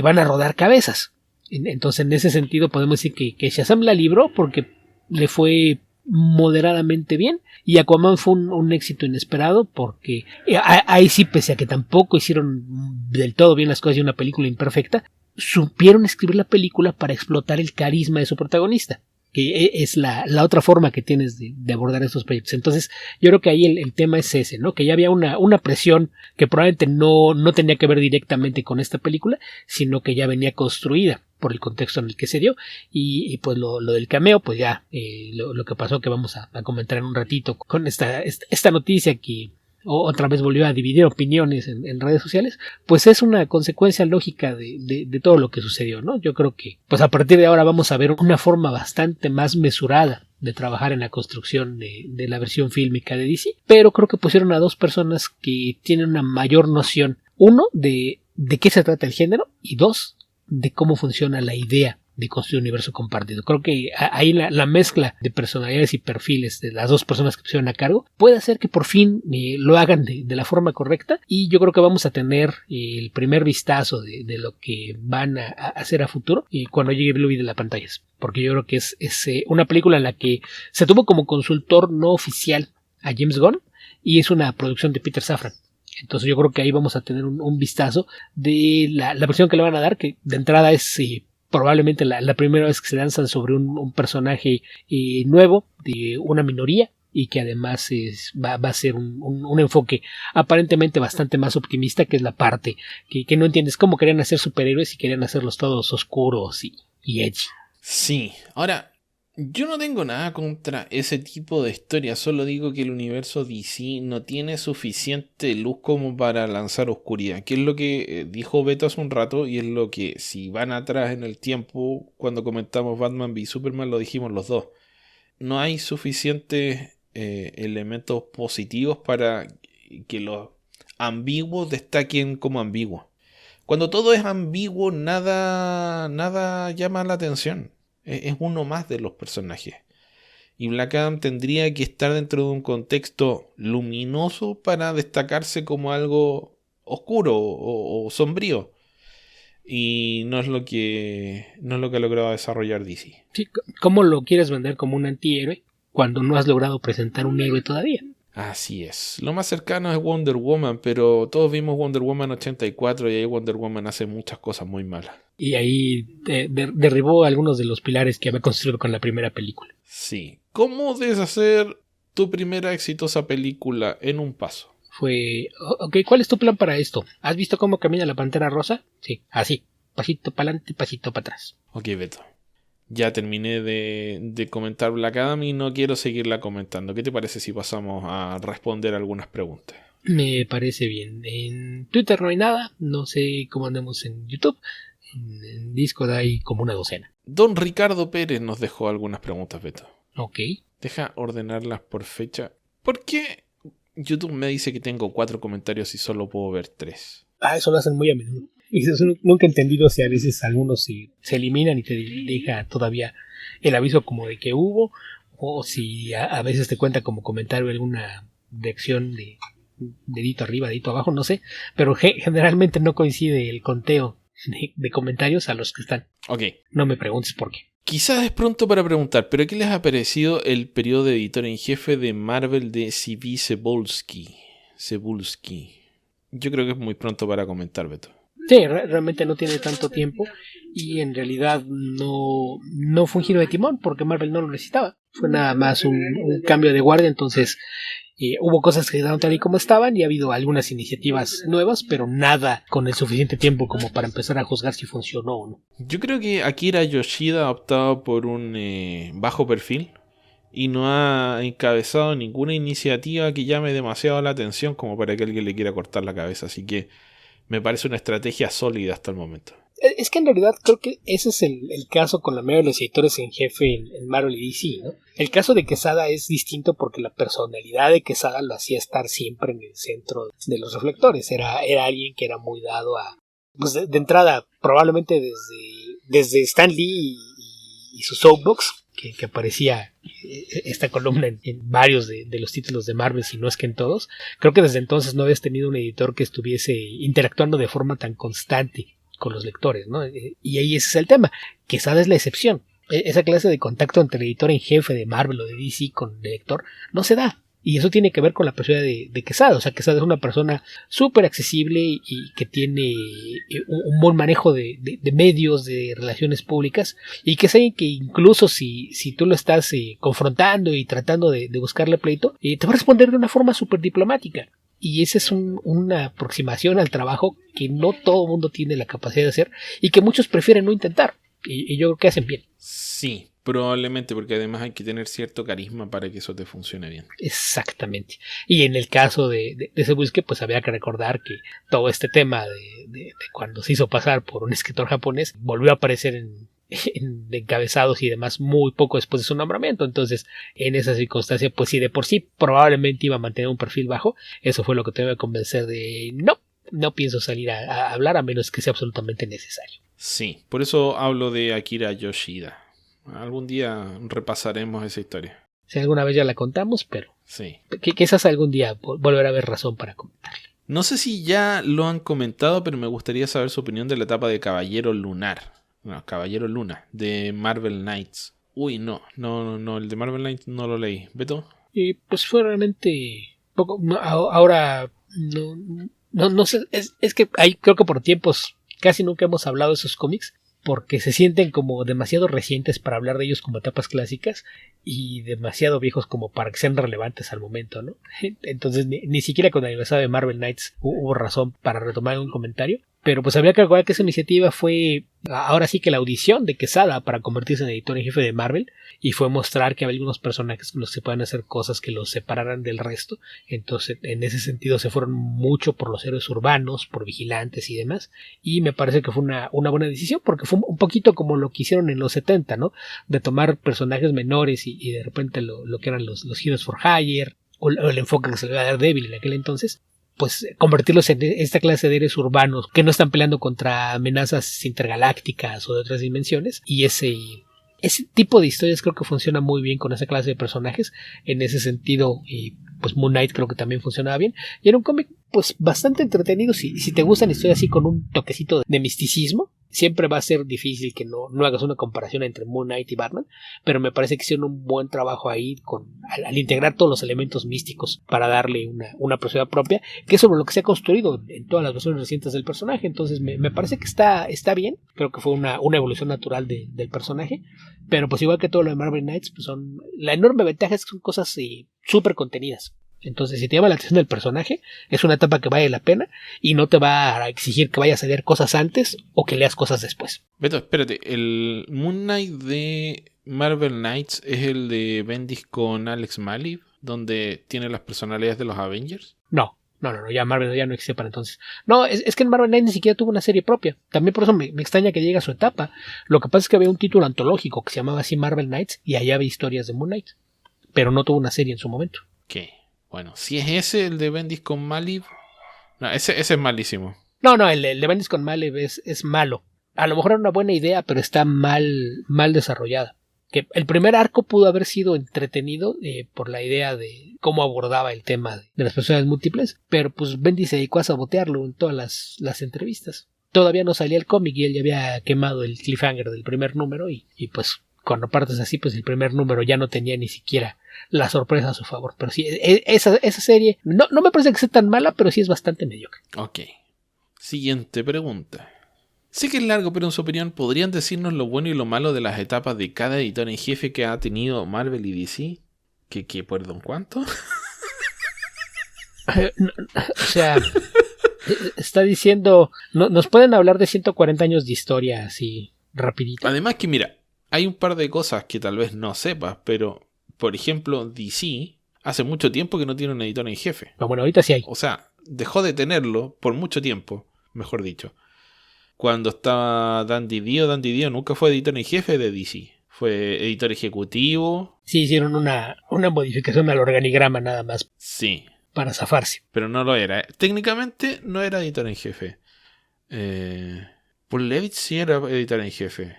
van a rodar cabezas. Entonces en ese sentido podemos decir que Shazam la libró porque le fue moderadamente bien, y Aquaman fue un éxito inesperado porque ahí sí, pese a que tampoco hicieron del todo bien las cosas y una película imperfecta, supieron escribir la película para explotar el carisma de su protagonista, que es la otra forma que tienes de abordar estos proyectos. Entonces yo creo que ahí el tema es ese, ¿no? Que ya había una presión que probablemente no tenía que ver directamente con esta película, sino que ya venía construida por el contexto en el que se dio, y pues lo del cameo, pues ya lo que pasó, que vamos a comentar en un ratito con esta noticia que otra vez volvió a dividir opiniones en redes sociales, pues es una consecuencia lógica de todo lo que sucedió, ¿no? Yo creo que pues a partir de ahora vamos a ver una forma bastante más mesurada de trabajar en la construcción de la versión fílmica de DC, pero creo que pusieron a dos personas que tienen una mayor noción, uno, de qué se trata el género, y dos, de cómo funciona la idea de construir un universo compartido. Creo que ahí la mezcla de personalidades y perfiles de las dos personas que pusieron a cargo puede hacer que por fin lo hagan de la forma correcta, y yo creo que vamos a tener el primer vistazo de lo que van a hacer a futuro y cuando llegue Bluey de las pantallas, porque yo creo que es una película en la que se tuvo como consultor no oficial a James Gunn y es una producción de Peter Safran. Entonces yo creo que ahí vamos a tener un vistazo de la versión que le van a dar, que de entrada es probablemente la primera vez que se lanzan sobre un personaje nuevo de una minoría, y que además va a ser un enfoque aparentemente bastante más optimista, que es la parte que no entiendes cómo querían hacer superhéroes y querían hacerlos todos oscuros y edgy. Sí, ahora, yo no tengo nada contra ese tipo de historia, solo digo que el universo DC no tiene suficiente luz como para lanzar oscuridad, que es lo que dijo Beto hace un rato, y es lo que, si van atrás en el tiempo, cuando comentamos Batman v Superman lo dijimos los dos. No hay suficientes elementos positivos para que los ambiguos destaquen como ambiguos. Cuando todo es ambiguo, nada llama la atención. Es uno más de los personajes. Y Black Adam tendría que estar dentro de un contexto luminoso para destacarse como algo oscuro o sombrío. Y no es lo que ha logrado desarrollar DC. Sí, ¿cómo lo quieres vender como un antihéroe cuando no has logrado presentar un héroe todavía? Así es. Lo más cercano es Wonder Woman, pero todos vimos Wonder Woman 84 y ahí Wonder Woman hace muchas cosas muy malas. Y ahí derribó algunos de los pilares que había construido con la primera película. Sí. ¿Cómo deshacer tu primera exitosa película en un paso? Ok, ¿cuál es tu plan para esto? ¿Has visto cómo camina la Pantera Rosa? Sí, así. pasito para adelante, pasito para atrás. Ok, Beto. Ya terminé de comentar Black Adam y no quiero seguirla comentando. ¿Qué te parece si pasamos a responder algunas preguntas? Me parece bien. En Twitter no hay nada, no sé cómo andamos en YouTube. En Discord hay como una docena. Don Ricardo Pérez nos dejó algunas preguntas, Beto. Ok. Deja ordenarlas por fecha. ¿Por qué YouTube me dice que tengo 4 comentarios y solo puedo ver 3? Eso lo hacen muy a menudo. Y eso nunca he entendido si a veces algunos se eliminan y te deja todavía el aviso como de que hubo, o si a veces te cuenta como comentario alguna dirección de dedito arriba, dedito abajo, no sé, pero generalmente no coincide el conteo de comentarios a los que están. Ok. No me preguntes por qué. Quizás es pronto para preguntar, pero ¿qué les ha parecido el periodo de editor en jefe de Marvel de C.B. Cebulski? Yo creo que es muy pronto para comentar, Beto. Sí, realmente no tiene tanto tiempo y en realidad no fue un giro de timón porque Marvel no lo necesitaba. Fue nada más un cambio de guardia, entonces hubo cosas que quedaron tal y como estaban y ha habido algunas iniciativas nuevas, pero nada con el suficiente tiempo como para empezar a juzgar si funcionó o no. Yo creo que Akira Yoshida ha optado por un bajo perfil y no ha encabezado ninguna iniciativa que llame demasiado la atención como para que alguien le quiera cortar la cabeza, así que me parece una estrategia sólida hasta el momento. Es que en realidad creo que ese es el caso con la mayoría de los editores en jefe en Marvel y DC, ¿no? El caso de Quesada es distinto porque la personalidad de Quesada lo hacía estar siempre en el centro de los reflectores. Era alguien que era muy dado a... Pues de entrada, probablemente desde Stan Lee y su soapbox, que aparecía esta columna en varios de los títulos de Marvel, si no es que en todos. Creo que desde entonces no habías tenido un editor que estuviese interactuando de forma tan constante con los lectores, ¿no? Y ahí ese es el tema. Quesada es la excepción. Esa clase de contacto entre el editor en jefe de Marvel o de DC con el lector no se da. Y eso tiene que ver con la personalidad de Quesada. O sea, Quesada es una persona súper accesible y que tiene un buen manejo de medios, de relaciones públicas. Y que es alguien que incluso si tú lo estás confrontando y tratando de buscarle pleito, te va a responder de una forma súper diplomática. Y esa es una aproximación al trabajo que no todo el mundo tiene la capacidad de hacer y que muchos prefieren no intentar. Y yo creo que hacen bien. Sí, probablemente, porque además hay que tener cierto carisma para que eso te funcione bien. Exactamente. Y en el caso de Cebulski, pues había que recordar que todo este tema de cuando se hizo pasar por un escritor japonés volvió a aparecer en encabezados y demás muy poco después de su nombramiento. Entonces, en esa circunstancia, pues si de por sí probablemente iba a mantener un perfil bajo, eso fue lo que te iba a convencer de no pienso salir a hablar a menos que sea absolutamente necesario. Sí, por eso hablo de Akira Yoshida. Algún día repasaremos esa historia. Si alguna vez ya la contamos, pero sí. Quizás algún día volverá a haber razón para comentarla. No sé si ya lo han comentado, pero me gustaría saber su opinión de la etapa de Caballero Lunar. No, Caballero Luna, de Marvel Knights. Uy, no, el de Marvel Knights no lo leí. ¿Beto? Y pues fue realmente poco. Ahora no sé, es que ahí creo que por tiempos casi nunca hemos hablado de esos cómics porque se sienten como demasiado recientes para hablar de ellos como etapas clásicas y demasiado viejos como para que sean relevantes al momento, ¿no? Entonces ni siquiera con el aniversario de Marvel Knights hubo razón para retomar un comentario. Pero pues habría que recordar que esa iniciativa fue ahora sí que la audición de Quesada para convertirse en editor en jefe de Marvel y fue mostrar que había algunos personajes con los que se pueden hacer cosas que los separaran del resto. Entonces en ese sentido se fueron mucho por los héroes urbanos, por vigilantes y demás, y me parece que fue una buena decisión porque fue un poquito como lo que hicieron en los 70, ¿no? De tomar personajes menores y de repente lo que eran los Heroes for Hire o el enfoque que se le iba a dar Daredevil en aquel entonces, pues convertirlos en esta clase de héroes urbanos que no están peleando contra amenazas intergalácticas o de otras dimensiones, y ese tipo de historias creo que funciona muy bien con esa clase de personajes. En ese sentido, pues Moon Knight creo que también funcionaba bien, y era un cómic pues bastante entretenido si te gustan historias así con un toquecito de misticismo. Siempre va a ser difícil que no hagas una comparación entre Moon Knight y Batman, pero me parece que hicieron un buen trabajo ahí al integrar todos los elementos místicos para darle una personalidad propia, que es sobre lo que se ha construido en todas las versiones recientes del personaje. Entonces me parece que está bien. Creo que fue una evolución natural del personaje, pero pues igual que todo lo de Marvel Knights, pues la enorme ventaja es que son cosas súper contenidas. Entonces, si te llama la atención del personaje, es una etapa que vale la pena y no te va a exigir que vayas a leer cosas antes o que leas cosas después. Beto, espérate, ¿el Moon Knight de Marvel Knights es el de Bendis con Alex Maliv, donde tiene las personalidades de los Avengers? No, ya Marvel ya no existe para entonces. No, es que en Marvel Knights ni siquiera tuvo una serie propia. También por eso me extraña que llegue a su etapa. Lo que pasa es que había un título antológico que se llamaba así Marvel Knights y allá había historias de Moon Knight, pero no tuvo una serie en su momento. ¿Qué? Bueno, si es ese el de Bendis con Maliv, no, ese es malísimo. No, el de Bendis con Maliv es malo. A lo mejor era una buena idea, pero está mal desarrollada. Que el primer arco pudo haber sido entretenido por la idea de cómo abordaba el tema de las personas múltiples, pero pues Bendis se dedicó a sabotearlo en todas las entrevistas. Todavía no salía el cómic y él ya había quemado el cliffhanger del primer número y pues cuando partes así, pues el primer número ya no tenía ni siquiera la sorpresa a su favor. Pero sí, esa serie no me parece que sea tan mala, pero sí es bastante mediocre. Ok. Siguiente pregunta. Sé que es largo, pero en su opinión, ¿podrían decirnos lo bueno y lo malo de las etapas de cada editor en jefe que ha tenido Marvel y DC? ¿Qué perdón, cuánto? O sea, está diciendo, nos pueden hablar de 140 años de historia así rapidito. Además que mira, hay un par de cosas que tal vez no sepas, pero por ejemplo DC hace mucho tiempo que no tiene un editor en jefe. Pero bueno, ahorita sí hay. O sea, dejó de tenerlo por mucho tiempo, mejor dicho. Cuando estaba Dan Didio nunca fue editor en jefe de DC. Fue editor ejecutivo. Sí, hicieron una modificación al organigrama nada más. Sí. Para zafarse. Pero no lo era. Técnicamente no era editor en jefe. Paul Levitz sí era editor en jefe.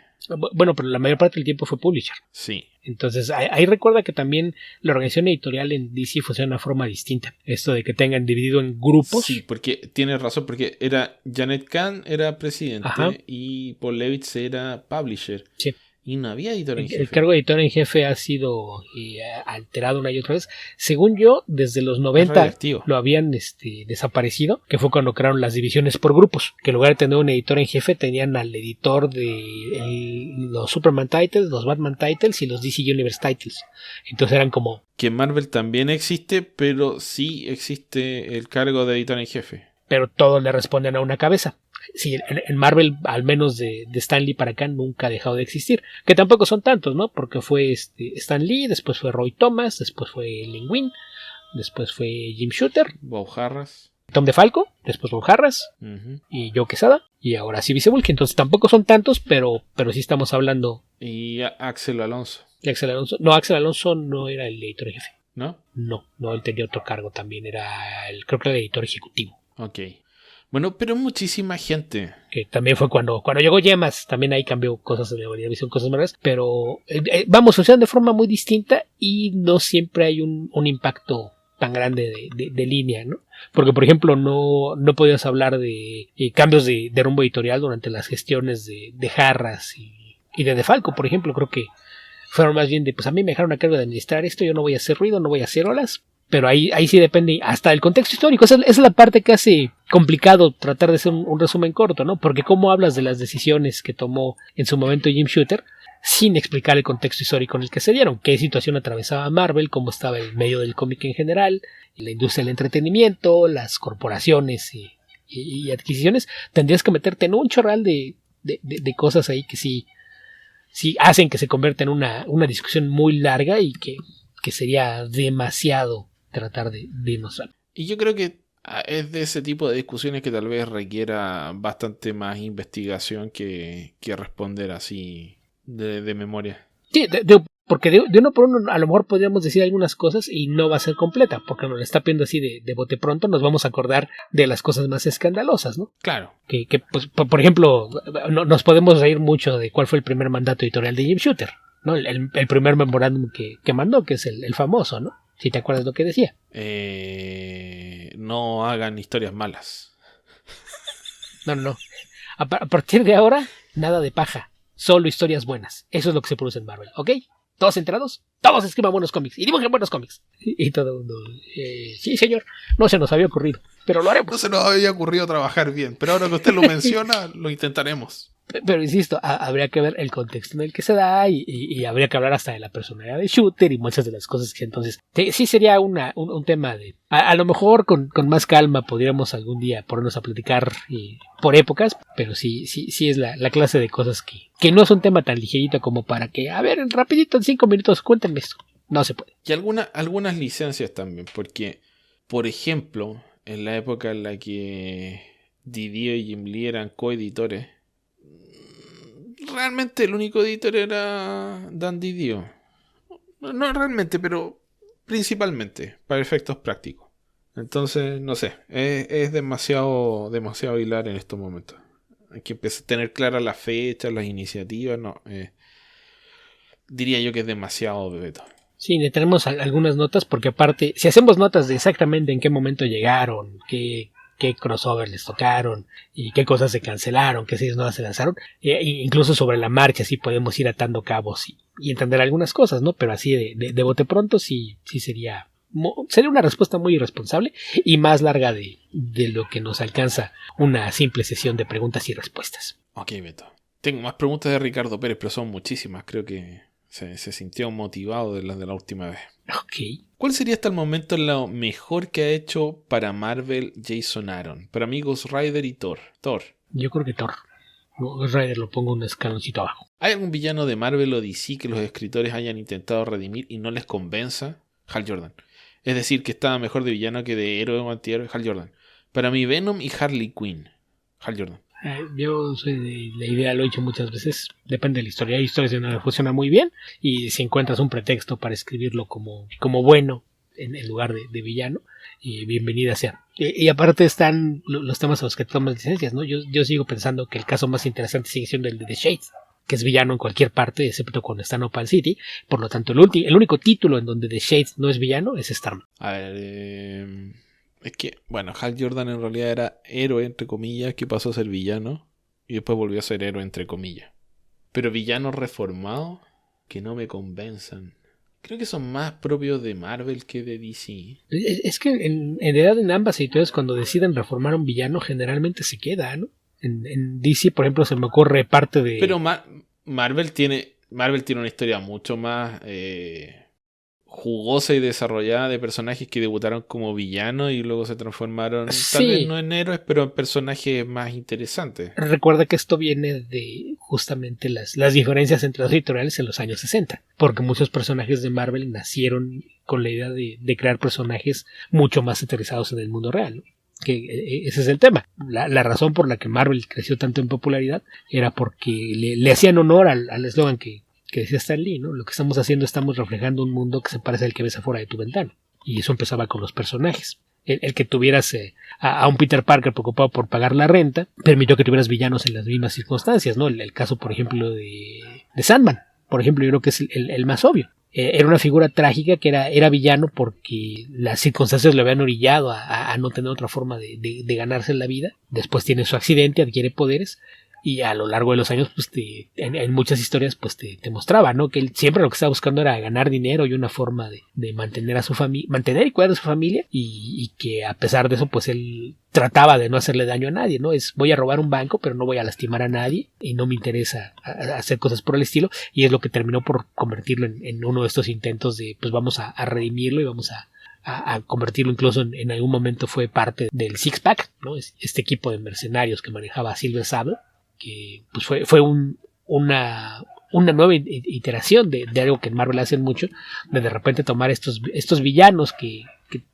Bueno, pero la mayor parte del tiempo fue publisher. Sí. Entonces, ahí recuerda que también la organización editorial en DC funciona de una forma distinta. Esto de que tengan dividido en grupos. Sí, porque tienes razón, porque era Janet Kahn era presidente. Ajá. Y Paul Levitz era publisher. Sí. Y no había editor en jefe. El cargo de editor en jefe ha sido alterado una y otra vez. Según yo, desde los 90 lo habían desaparecido, que fue cuando crearon las divisiones por grupos, que en lugar de tener un editor en jefe tenían al editor de los Superman Titles, los Batman Titles y los DC Universe Titles. Entonces eran como... Que en Marvel también existe, pero sí existe el cargo de editor en jefe. Pero todos le responden a una cabeza. Sí, en Marvel, al menos de Stan Lee para acá, nunca ha dejado de existir. Que tampoco son tantos, ¿no? Porque fue Stan Lee, después fue Roy Thomas, después fue Len Wein, después fue Jim Shooter, Bob Harras, Tom DeFalco, después Bob Harras, y Joe Quesada, y ahora sí Vicebulk. Entonces tampoco son tantos, pero sí estamos hablando. Y Axel Alonso. No, Axel Alonso no era el editor jefe. ¿No? No, él tenía otro cargo también, creo que era el editor ejecutivo. Ok. Bueno, pero muchísima gente. Que también fue cuando llegó Yemas, también ahí cambió cosas de la visión, cosas malas. Pero vamos, funcionan de forma muy distinta y no siempre hay un impacto tan grande de línea, ¿no? Porque, por ejemplo, no podías hablar de cambios de rumbo editorial durante las gestiones de Harras y de DeFalco, por ejemplo. Creo que fueron más bien de, pues a mí me dejaron a cargo de administrar esto, yo no voy a hacer ruido, no voy a hacer olas. Pero ahí sí depende hasta del contexto histórico. Esa es la parte que hace complicado tratar de hacer un resumen corto, ¿no? Porque cómo hablas de las decisiones que tomó en su momento Jim Shooter sin explicar el contexto histórico en el que se dieron, qué situación atravesaba Marvel, cómo estaba el medio del cómic en general, la industria del entretenimiento, las corporaciones y adquisiciones. Tendrías que meterte en un chorral de cosas ahí que sí hacen que se convierta en una discusión muy larga y que sería demasiado tratar de mostrar. Y yo creo que es de ese tipo de discusiones que tal vez requiera bastante más investigación que responder así de memoria. Sí, porque de uno por uno a lo mejor podríamos decir algunas cosas y no va a ser completa, porque nos lo está pidiendo así de bote pronto, nos vamos a acordar de las cosas más escandalosas, ¿no? Claro. Que pues, por ejemplo, nos podemos reír mucho de cuál fue el primer mandato editorial de Jim Shooter, ¿no? El primer memorándum que mandó, que es el famoso, ¿no? Si te acuerdas lo que decía. No hagan historias malas. No. A partir de ahora, nada de paja. Solo historias buenas. Eso es lo que se produce en Marvel, ¿ok? ¿Todos enterados? Todos escriban buenos cómics y dibujen buenos cómics. Y todo el mundo, sí, señor. No se nos había ocurrido, pero lo haremos. No se nos había ocurrido trabajar bien, pero ahora que usted lo menciona, lo intentaremos. Pero insisto, habría que ver el contexto en el que se da y habría que hablar hasta de la personalidad de Shooter y muchas de las cosas que entonces sí sería un tema de... A lo mejor con más calma podríamos algún día ponernos a platicar por épocas, pero sí es la clase de cosas que no es un tema tan ligerito como para que, a ver, rapidito en 5 minutos, cuéntenme esto. No se puede. Y algunas licencias también, porque, por ejemplo, en la época en la que Didio y Jim Lee eran coeditores, realmente el único editor era Dan Didio. No realmente, pero principalmente, para efectos prácticos. Entonces, no sé, es demasiado hilar en estos momentos. Hay que empezar a tener claras las fechas, las iniciativas, no. Diría yo que es demasiado bebeto. Sí, le tenemos algunas notas porque aparte, si hacemos notas de exactamente en qué momento llegaron, qué crossover les tocaron y qué cosas se cancelaron, qué series nuevas se lanzaron, incluso sobre la marcha sí podemos ir atando cabos y entender algunas cosas, ¿no? Pero así de bote pronto sí sería una respuesta muy irresponsable y más larga de lo que nos alcanza una simple sesión de preguntas y respuestas. Ok, Beto. Tengo más preguntas de Ricardo Pérez, pero son muchísimas. Creo que se sintió motivado de las de la última vez. Ok. ¿Cuál sería hasta el momento lo mejor que ha hecho para Marvel Jason Aaron? Para mí Ghost Rider y Thor. Yo creo que Thor. Ghost Rider lo pongo un escaloncito abajo. ¿Hay algún villano de Marvel o DC que los escritores hayan intentado redimir y no les convenza? Hal Jordan. Es decir, que estaba mejor de villano que de héroe o antihéroe. Hal Jordan. Para mí Venom y Harley Quinn. Hal Jordan. Yo soy de la idea, lo he dicho muchas veces, depende de la historia. Hay historias donde funciona muy bien y si encuentras un pretexto para escribirlo como bueno en lugar de villano, bienvenida sea. Y aparte están los temas a los que tomas licencias, ¿no? Yo sigo pensando que el caso más interesante sigue siendo el de The Shade, que es villano en cualquier parte, excepto cuando está en Opal City. Por lo tanto, el único título en donde The Shade no es villano es Starman. A ver, es que, bueno, Hal Jordan en realidad era héroe, entre comillas, que pasó a ser villano y después volvió a ser héroe, entre comillas. Pero villanos reformados que no me convenzan. Creo que son más propios de Marvel que de DC. Es que en realidad en ambas editoriales cuando deciden reformar a un villano generalmente se queda, ¿no? En DC, por ejemplo, se me ocurre parte de... Pero Marvel tiene una historia mucho más jugosa y desarrollada de personajes que debutaron como villanos y luego se transformaron, sí, tal vez no en héroes, pero en personajes más interesantes. Recuerda que esto viene de justamente las diferencias entre los editoriales en los años 60, porque muchos personajes de Marvel nacieron con la idea de crear personajes mucho más aterrizados en el mundo real, ¿no? Que ese es el tema. La razón por la que Marvel creció tanto en popularidad era porque le hacían honor al eslogan que decía Stan Lee, ¿no? Lo que estamos haciendo, estamos reflejando un mundo que se parece al que ves afuera de tu ventana. Y eso empezaba con los personajes. El que tuvieras a un Peter Parker preocupado por pagar la renta permitió que tuvieras villanos en las mismas circunstancias, ¿no? El caso, por ejemplo, de Sandman, por ejemplo, yo creo que es el más obvio. Era una figura trágica que era villano porque las circunstancias le habían orillado a no tener otra forma de ganarse la vida. Después tiene su accidente, adquiere poderes y a lo largo de los años pues en muchas historias pues te mostraba, ¿no? Que él siempre lo que estaba buscando era ganar dinero y una forma de mantener a su familia, mantener y cuidar de su familia y que a pesar de eso pues él trataba de no hacerle daño a nadie, ¿no? Voy a robar un banco pero no voy a lastimar a nadie y no me interesa hacer cosas por el estilo y es lo que terminó por convertirlo en uno de estos intentos de pues vamos a redimirlo y vamos a convertirlo, incluso en algún momento fue parte del Six Pack, ¿no? Este equipo de mercenarios que manejaba Silver Sable, que pues fue una nueva iteración de algo que en Marvel hacen mucho, de repente tomar estos villanos que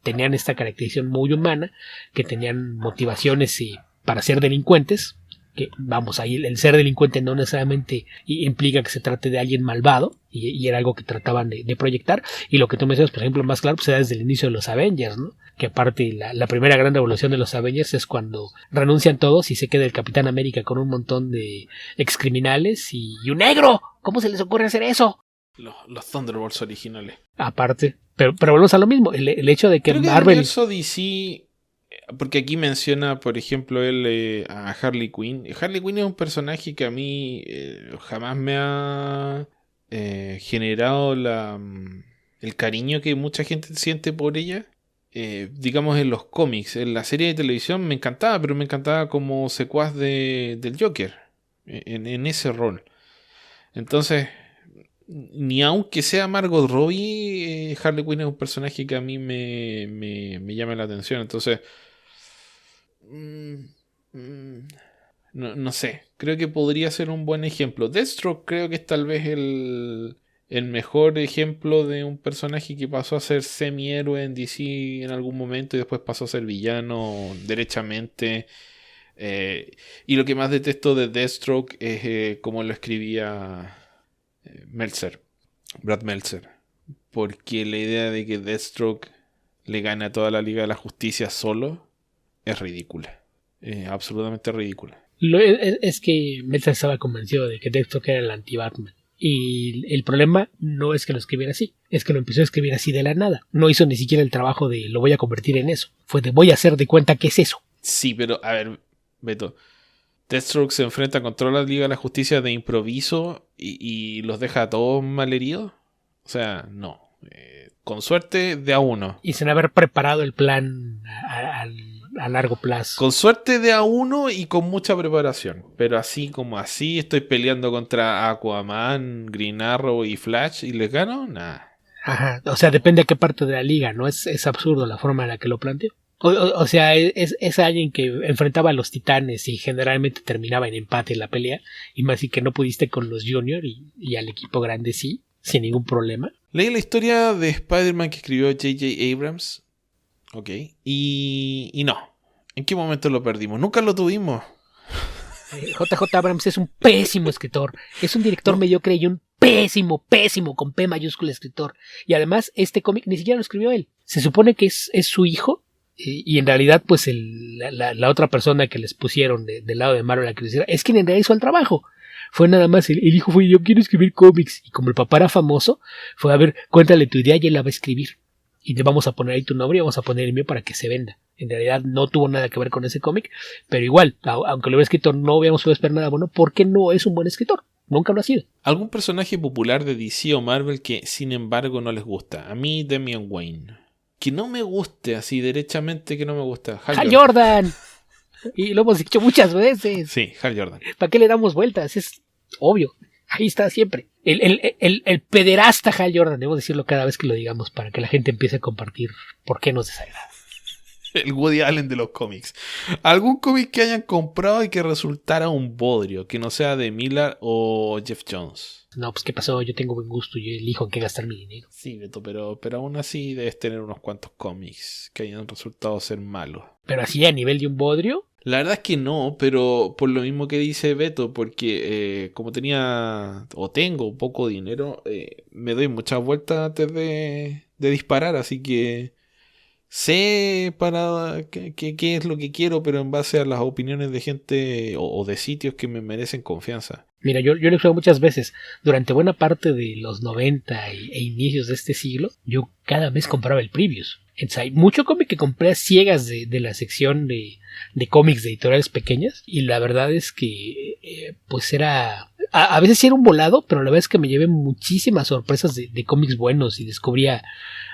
tenían esta caracterización muy humana, que tenían motivaciones para ser delincuentes, que vamos, ahí el ser delincuente no necesariamente implica que se trate de alguien malvado, y era algo que trataban de proyectar, y lo que tú mencionas, por ejemplo, más claro, pues era desde el inicio de los Avengers, ¿no? Que aparte la primera gran revolución de los Avengers es cuando renuncian todos y se queda el Capitán América con un montón de excriminales y un negro. ¿Cómo se les ocurre hacer eso? Los Thunderbolts originales. Aparte, pero volvemos a lo mismo, el hecho de que creo Marvel... Que el universo DC, porque aquí menciona, por ejemplo, a Harley Quinn. Harley Quinn es un personaje que a mí jamás me ha generado el cariño que mucha gente siente por ella. Digamos en los cómics. En la serie de televisión me encantaba, pero me encantaba como secuaz del Joker. en ese rol. Entonces, ni aunque sea Margot Robbie, Harley Quinn es un personaje que a mí me llama la atención. Entonces, no sé, creo que podría ser un buen ejemplo. Deathstroke creo que es tal vez el mejor ejemplo de un personaje que pasó a ser semi-héroe en DC en algún momento y después pasó a ser villano derechamente. Y lo que más detesto de Deathstroke es cómo lo escribía Brad Meltzer. Porque la idea de que Deathstroke le gane a toda la Liga de la Justicia solo es ridícula. Absolutamente ridícula. Es que Meltzer estaba convencido de que Deathstroke era el anti-Batman. Y el problema no es que lo escribiera así, es que lo empezó a escribir así de la nada. No hizo ni siquiera el trabajo de lo voy a convertir en eso. Fue de voy a hacer de cuenta que es eso. Sí, pero a ver, Beto. Deathstroke se enfrenta contra la Liga de la Justicia de improviso y los deja a todos malheridos. O sea, no. Con suerte de a uno. Y sin haber preparado el plan a largo plazo. Con suerte de a uno y con mucha preparación. Pero así como así estoy peleando contra Aquaman, Green Arrow y Flash y les gano, nada. Ajá, o sea, depende a qué parte de la liga, ¿no? Es absurdo la forma en la que lo planteó. O sea, es alguien que enfrentaba a los titanes y generalmente terminaba en empate en la pelea. Y más y que no pudiste con los Junior y al equipo grande sí, sin ningún problema. Leí la historia de Spider-Man que escribió J.J. Abrams. Ok. Y no. ¿En qué momento lo perdimos? Nunca lo tuvimos. J.J. Abrams es un pésimo escritor. Es un director mediocre y un pésimo con P mayúscula escritor. Y además este cómic ni siquiera lo escribió él. Se supone que es su hijo. Y en realidad pues la otra persona que les pusieron del lado de Marvel que les es quien en realidad hizo el trabajo. Fue nada más, el hijo fue yo quiero escribir cómics. Y como el papá era famoso, fue a ver, cuéntale tu idea y él la va a escribir. Y te vamos a poner ahí tu nombre y vamos a poner el mío para que se venda. En realidad no tuvo nada que ver con ese cómic, pero igual, aunque lo hubiera escrito, no hubiéramos podido esperar nada bueno porque no es un buen escritor. Nunca lo ha sido. ¿Algún personaje popular de DC o Marvel que sin embargo no les gusta? A mí, Damian Wayne. Que no me guste, así derechamente que no me gusta. Hal Jordan. Y lo hemos dicho muchas veces. Sí, Hal Jordan. ¿Para qué le damos vueltas? Es obvio. Ahí está siempre. El pederasta Hal Jordan, debo decirlo cada vez que lo digamos para que la gente empiece a compartir por qué nos desagrada. El Woody Allen de los cómics. ¿Algún cómic que hayan comprado y que resultara un bodrio? Que no sea de Miller o Jeff Jones. No, pues qué pasó, yo tengo buen gusto, yo elijo en qué gastar mi dinero. Sí, Beto, pero aún así debes tener unos cuantos cómics que hayan resultado ser malos. ¿Pero así a nivel de un bodrio? La verdad es que no, pero por lo mismo que dice Beto, porque como tenía o tengo poco dinero, me doy muchas vueltas antes de disparar, así que sé para qué es lo que quiero, pero en base a las opiniones de gente o de sitios que me merecen confianza. Mira, yo lo he usado muchas veces. Durante buena parte de los 90 e inicios de este siglo, yo cada mes compraba el Previous. Entonces, hay mucho cómic que compré a ciegas de la sección de cómics de editoriales pequeñas. Y la verdad es que pues era... A veces sí era un volado, pero la verdad es que me llevé muchísimas sorpresas de cómics buenos y descubría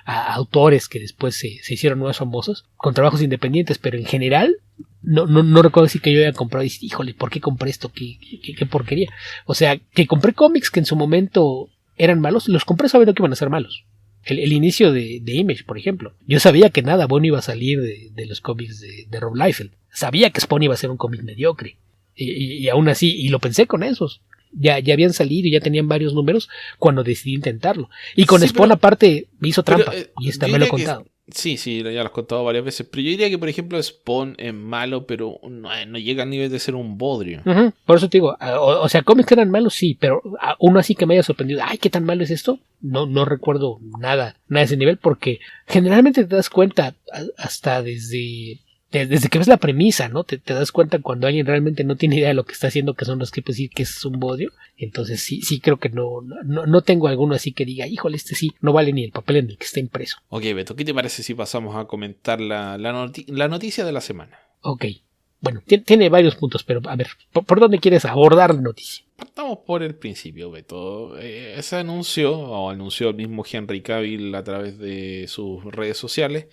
a autores que después se hicieron más famosos con trabajos independientes, pero en general no recuerdo si que yo haya comprado y dije, híjole, ¿por qué compré esto? ¿Qué porquería? O sea, que compré cómics que en su momento eran malos, los compré sabiendo que iban a ser malos. El inicio de Image, por ejemplo. Yo sabía que nada bueno iba a salir de los cómics de Rob Liefeld. Sabía que Spawn iba a ser un cómic mediocre. Y aún así, y lo pensé con esos. Ya habían salido y ya tenían varios números cuando decidí intentarlo. Y con sí, Spawn aparte me hizo trampa. Y me lo he contado. Sí, ya lo has contado varias veces. Pero yo diría que, por ejemplo, Spawn es malo, pero no llega al nivel de ser un bodrio. Por eso te digo, o sea, cómics que eran malos, sí, pero uno así que me haya sorprendido. Ay, ¿qué tan malo es esto? No recuerdo nada de ese nivel, porque generalmente te das cuenta hasta desde que ves la premisa, ¿no? Te das cuenta cuando alguien realmente no tiene idea de lo que está haciendo, que son los que pues decir que es un bodrio. Entonces sí creo que no tengo alguno así que diga, híjole, este sí, no vale ni el papel en el que está impreso. Ok, Beto, ¿qué te parece si pasamos a comentar la noticia de la semana? Ok, bueno, tiene varios puntos, pero a ver, ¿por dónde quieres abordar la noticia? Partamos por el principio, Beto. Se anunció el mismo Henry Cavill a través de sus redes sociales,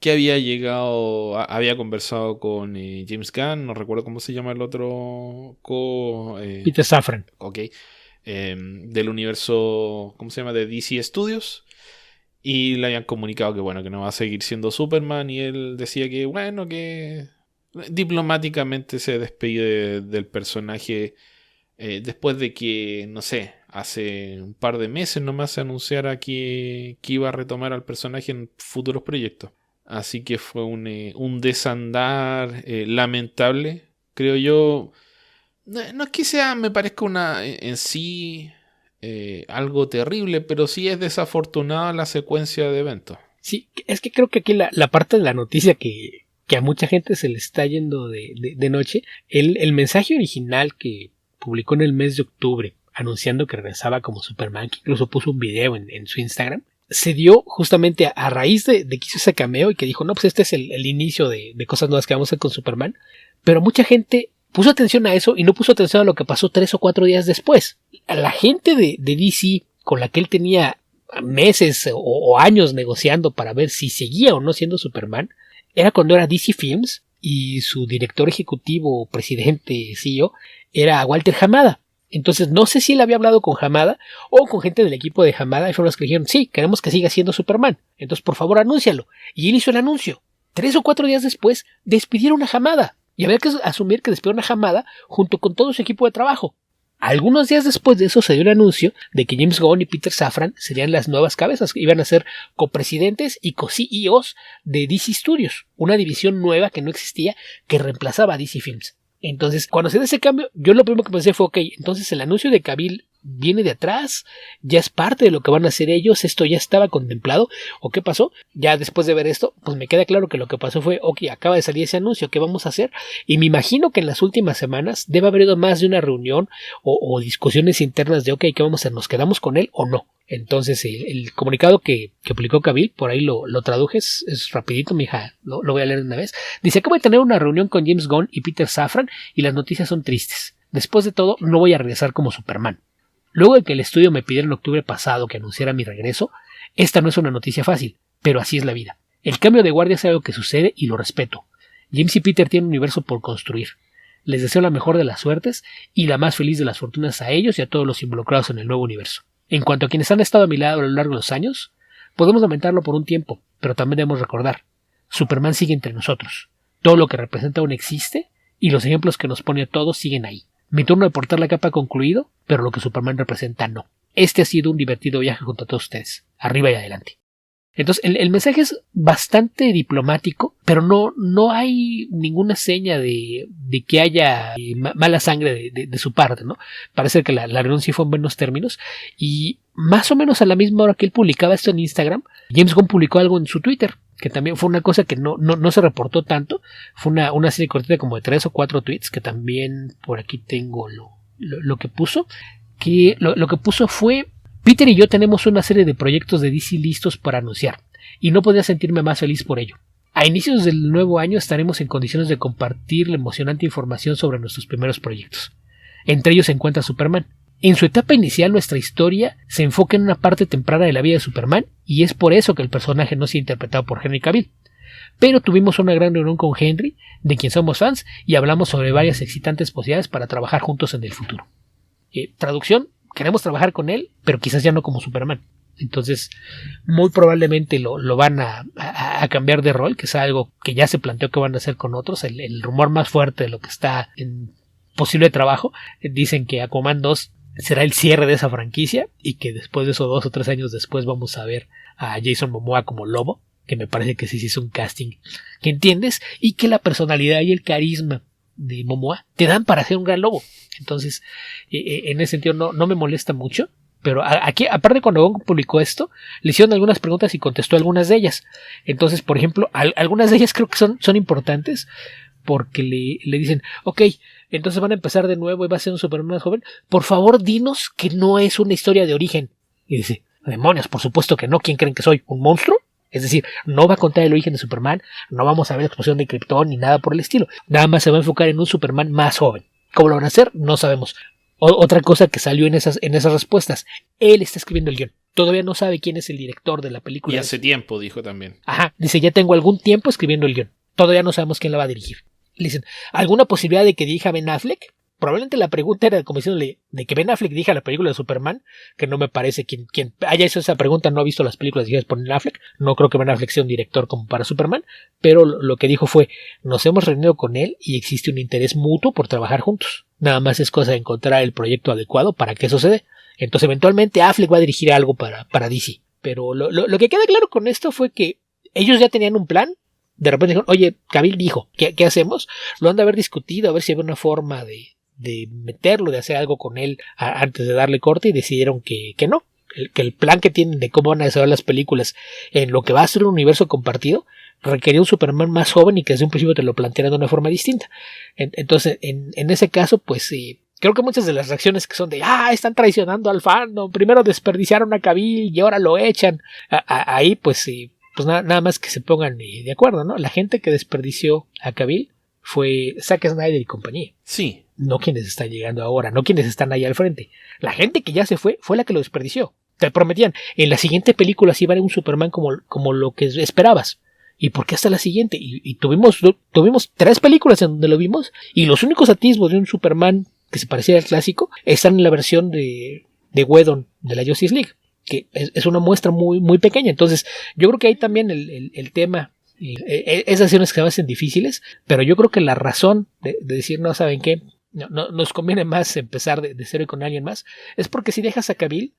que había llegado, había conversado con James Gunn, no recuerdo cómo se llama el otro Peter Safran. Ok. Del universo, ¿cómo se llama? De DC Studios. Y le habían comunicado que bueno, que no va a seguir siendo Superman. Y él decía que bueno, que diplomáticamente se despide del personaje después de que, no sé, hace un par de meses nomás se anunciara que iba a retomar al personaje en futuros proyectos. Así que fue un desandar lamentable, creo yo. No es que sea, me parezca una en sí algo terrible, pero sí es desafortunada la secuencia de eventos. Sí, es que creo que aquí la parte de la noticia que a mucha gente se le está yendo de noche, el mensaje original que publicó en el mes de octubre anunciando que regresaba como Superman, que incluso puso un video en su Instagram, se dio justamente a raíz de que hizo ese cameo y que dijo, no, pues este es el inicio de cosas nuevas que vamos a hacer con Superman, pero mucha gente puso atención a eso y no puso atención a lo que pasó 3 o 4 días después. A la gente de DC con la que él tenía meses o años negociando para ver si seguía o no siendo Superman, era cuando era DC Films y su director ejecutivo, presidente, CEO, era Walter Hamada. Entonces no sé si él había hablado con Hamada o con gente del equipo de Hamada y fueron los que dijeron, sí, queremos que siga siendo Superman, entonces por favor anúncialo. Y él hizo el anuncio. 3 o 4 días después despidieron a Hamada. Y había que asumir que despidieron a Hamada junto con todo su equipo de trabajo. Algunos días después de eso se dio el anuncio de que James Gunn y Peter Safran serían las nuevas cabezas, que iban a ser copresidentes y co-CEOs de DC Studios, una división nueva que no existía que reemplazaba a DC Films. Entonces, cuando se dio ese cambio, yo lo primero que pensé fue, ok, entonces el anuncio de Cavill viene de atrás, ya es parte de lo que van a hacer ellos, esto ya estaba contemplado, ¿o qué pasó? Ya después de ver esto, pues me queda claro que lo que pasó fue, ok, acaba de salir ese anuncio, ¿qué vamos a hacer? Y me imagino que en las últimas semanas debe haber ido más de una reunión o discusiones internas de, ok, ¿qué vamos a hacer? ¿Nos quedamos con él o no? Entonces el comunicado que publicó Cavill, por ahí lo traduje, es rapidito, mija, lo voy a leer de una vez. Dice, acabo de tener una reunión con James Gunn y Peter Safran y las noticias son tristes. Después de todo, no voy a regresar como Superman. Luego de que el estudio me pidiera en octubre pasado que anunciara mi regreso, esta no es una noticia fácil, pero así es la vida. El cambio de guardia es algo que sucede y lo respeto. James y Peter tienen un universo por construir. Les deseo la mejor de las suertes y la más feliz de las fortunas a ellos y a todos los involucrados en el nuevo universo. En cuanto a quienes han estado a mi lado a lo largo de los años, podemos lamentarlo por un tiempo, pero también debemos recordar, Superman sigue entre nosotros. Todo lo que representa aún existe y los ejemplos que nos pone a todos siguen ahí. Mi turno de portar la capa ha concluido, pero lo que Superman representa no. Este ha sido un divertido viaje junto a todos ustedes. Arriba y adelante. Entonces, el mensaje es bastante diplomático, pero no hay ninguna seña de que haya mala sangre de su parte, ¿no? Parece que la reunión sí fue en buenos términos. Y más o menos a la misma hora que él publicaba esto en Instagram, James Gunn publicó algo en su Twitter, que también fue una cosa que no se reportó tanto. Fue una serie cortita como de 3 o 4 tweets, que también por aquí tengo lo que puso. Que lo que puso fue: Peter y yo tenemos una serie de proyectos de DC listos para anunciar, y no podría sentirme más feliz por ello. A inicios del nuevo año estaremos en condiciones de compartir la emocionante información sobre nuestros primeros proyectos. Entre ellos se encuentra Superman. En su etapa inicial, nuestra historia se enfoca en una parte temprana de la vida de Superman, y es por eso que el personaje no se ha interpretado por Henry Cavill. Pero tuvimos una gran reunión con Henry, de quien somos fans, y hablamos sobre varias excitantes posibilidades para trabajar juntos en el futuro. Traducción: queremos trabajar con él, pero quizás ya no como Superman. Entonces, muy probablemente lo van a cambiar de rol, que es algo que ya se planteó que van a hacer con otros. El rumor más fuerte de lo que está en posible trabajo, dicen que Aquaman 2 será el cierre de esa franquicia y que después de eso, 2 o 3 años después, vamos a ver a Jason Momoa como Lobo, que me parece que sí es un casting que entiendes, y que la personalidad y el carisma de Momoa te dan para hacer un gran Lobo. Entonces, en ese sentido no me molesta mucho. Pero aquí, aparte, cuando Gon publicó esto, le hicieron algunas preguntas y contestó algunas de ellas. Entonces, por ejemplo, algunas de ellas creo que son importantes, porque le dicen, ok, entonces van a empezar de nuevo y va a ser un Superman más joven. Por favor, dinos que no es una historia de origen. Y dice, demonios, por supuesto que no. ¿Quién creen que soy? ¿Un monstruo? Es decir, no va a contar el origen de Superman, no vamos a ver la explosión de Krypton ni nada por el estilo. Nada más se va a enfocar en un Superman más joven. ¿Cómo lo van a hacer? No sabemos. Otra cosa que salió en esas respuestas: él está escribiendo el guión. todavía no sabe quién es el director de la película. Y hace tiempo, dijo también. Ajá, dice, ya tengo algún tiempo escribiendo el guión. Todavía no sabemos quién la va a dirigir. Le dicen, ¿alguna posibilidad de que dirija Ben Affleck? Probablemente la pregunta era como diciéndole de que Ben Affleck dirija la película de Superman, que no me parece quien haya hecho esa pregunta no ha visto las películas dirigidas por Ben Affleck. No creo que Ben Affleck sea un director como para Superman, pero lo que dijo fue, nos hemos reunido con él y existe un interés mutuo por trabajar juntos. Nada más es cosa de encontrar el proyecto adecuado para que eso se dé. Entonces eventualmente Affleck va a dirigir algo para DC. Pero lo que queda claro con esto fue que ellos ya tenían un plan. De repente dijeron, oye, Cavill dijo, ¿qué hacemos? Lo han de haber discutido, a ver si había una forma de meterlo, de hacer algo con él antes de darle corte, y decidieron que no. Que el plan que tienen de cómo van a desarrollar las películas en lo que va a ser un universo compartido requería un Superman más joven y que desde un principio te lo plantearan de una forma distinta. Entonces, en ese caso, pues sí. Creo que muchas de las reacciones que son de están traicionando al fandom, primero desperdiciaron a Cavill y ahora lo echan. Ahí pues sí, pues nada más que se pongan de acuerdo, ¿no? La gente que desperdició a Cavill fue Zack Snyder y compañía. Sí. No quienes están llegando ahora, no quienes están ahí al frente. La gente que ya se fue la que lo desperdició. Te prometían, en la siguiente película sí va a haber un Superman como lo que esperabas. ¿Y por qué hasta la siguiente? Y tuvimos 3 películas en donde lo vimos, y los únicos atisbos de un Superman que se parecía al clásico están en la versión de Whedon de la Justice League, que es una muestra muy, muy pequeña. Entonces yo creo que ahí también el tema, esas acciones que se hacen difíciles, pero yo creo que la razón de decir, no, ¿saben qué? No, nos conviene más empezar de cero y con alguien más, es porque si dejas a Cavill,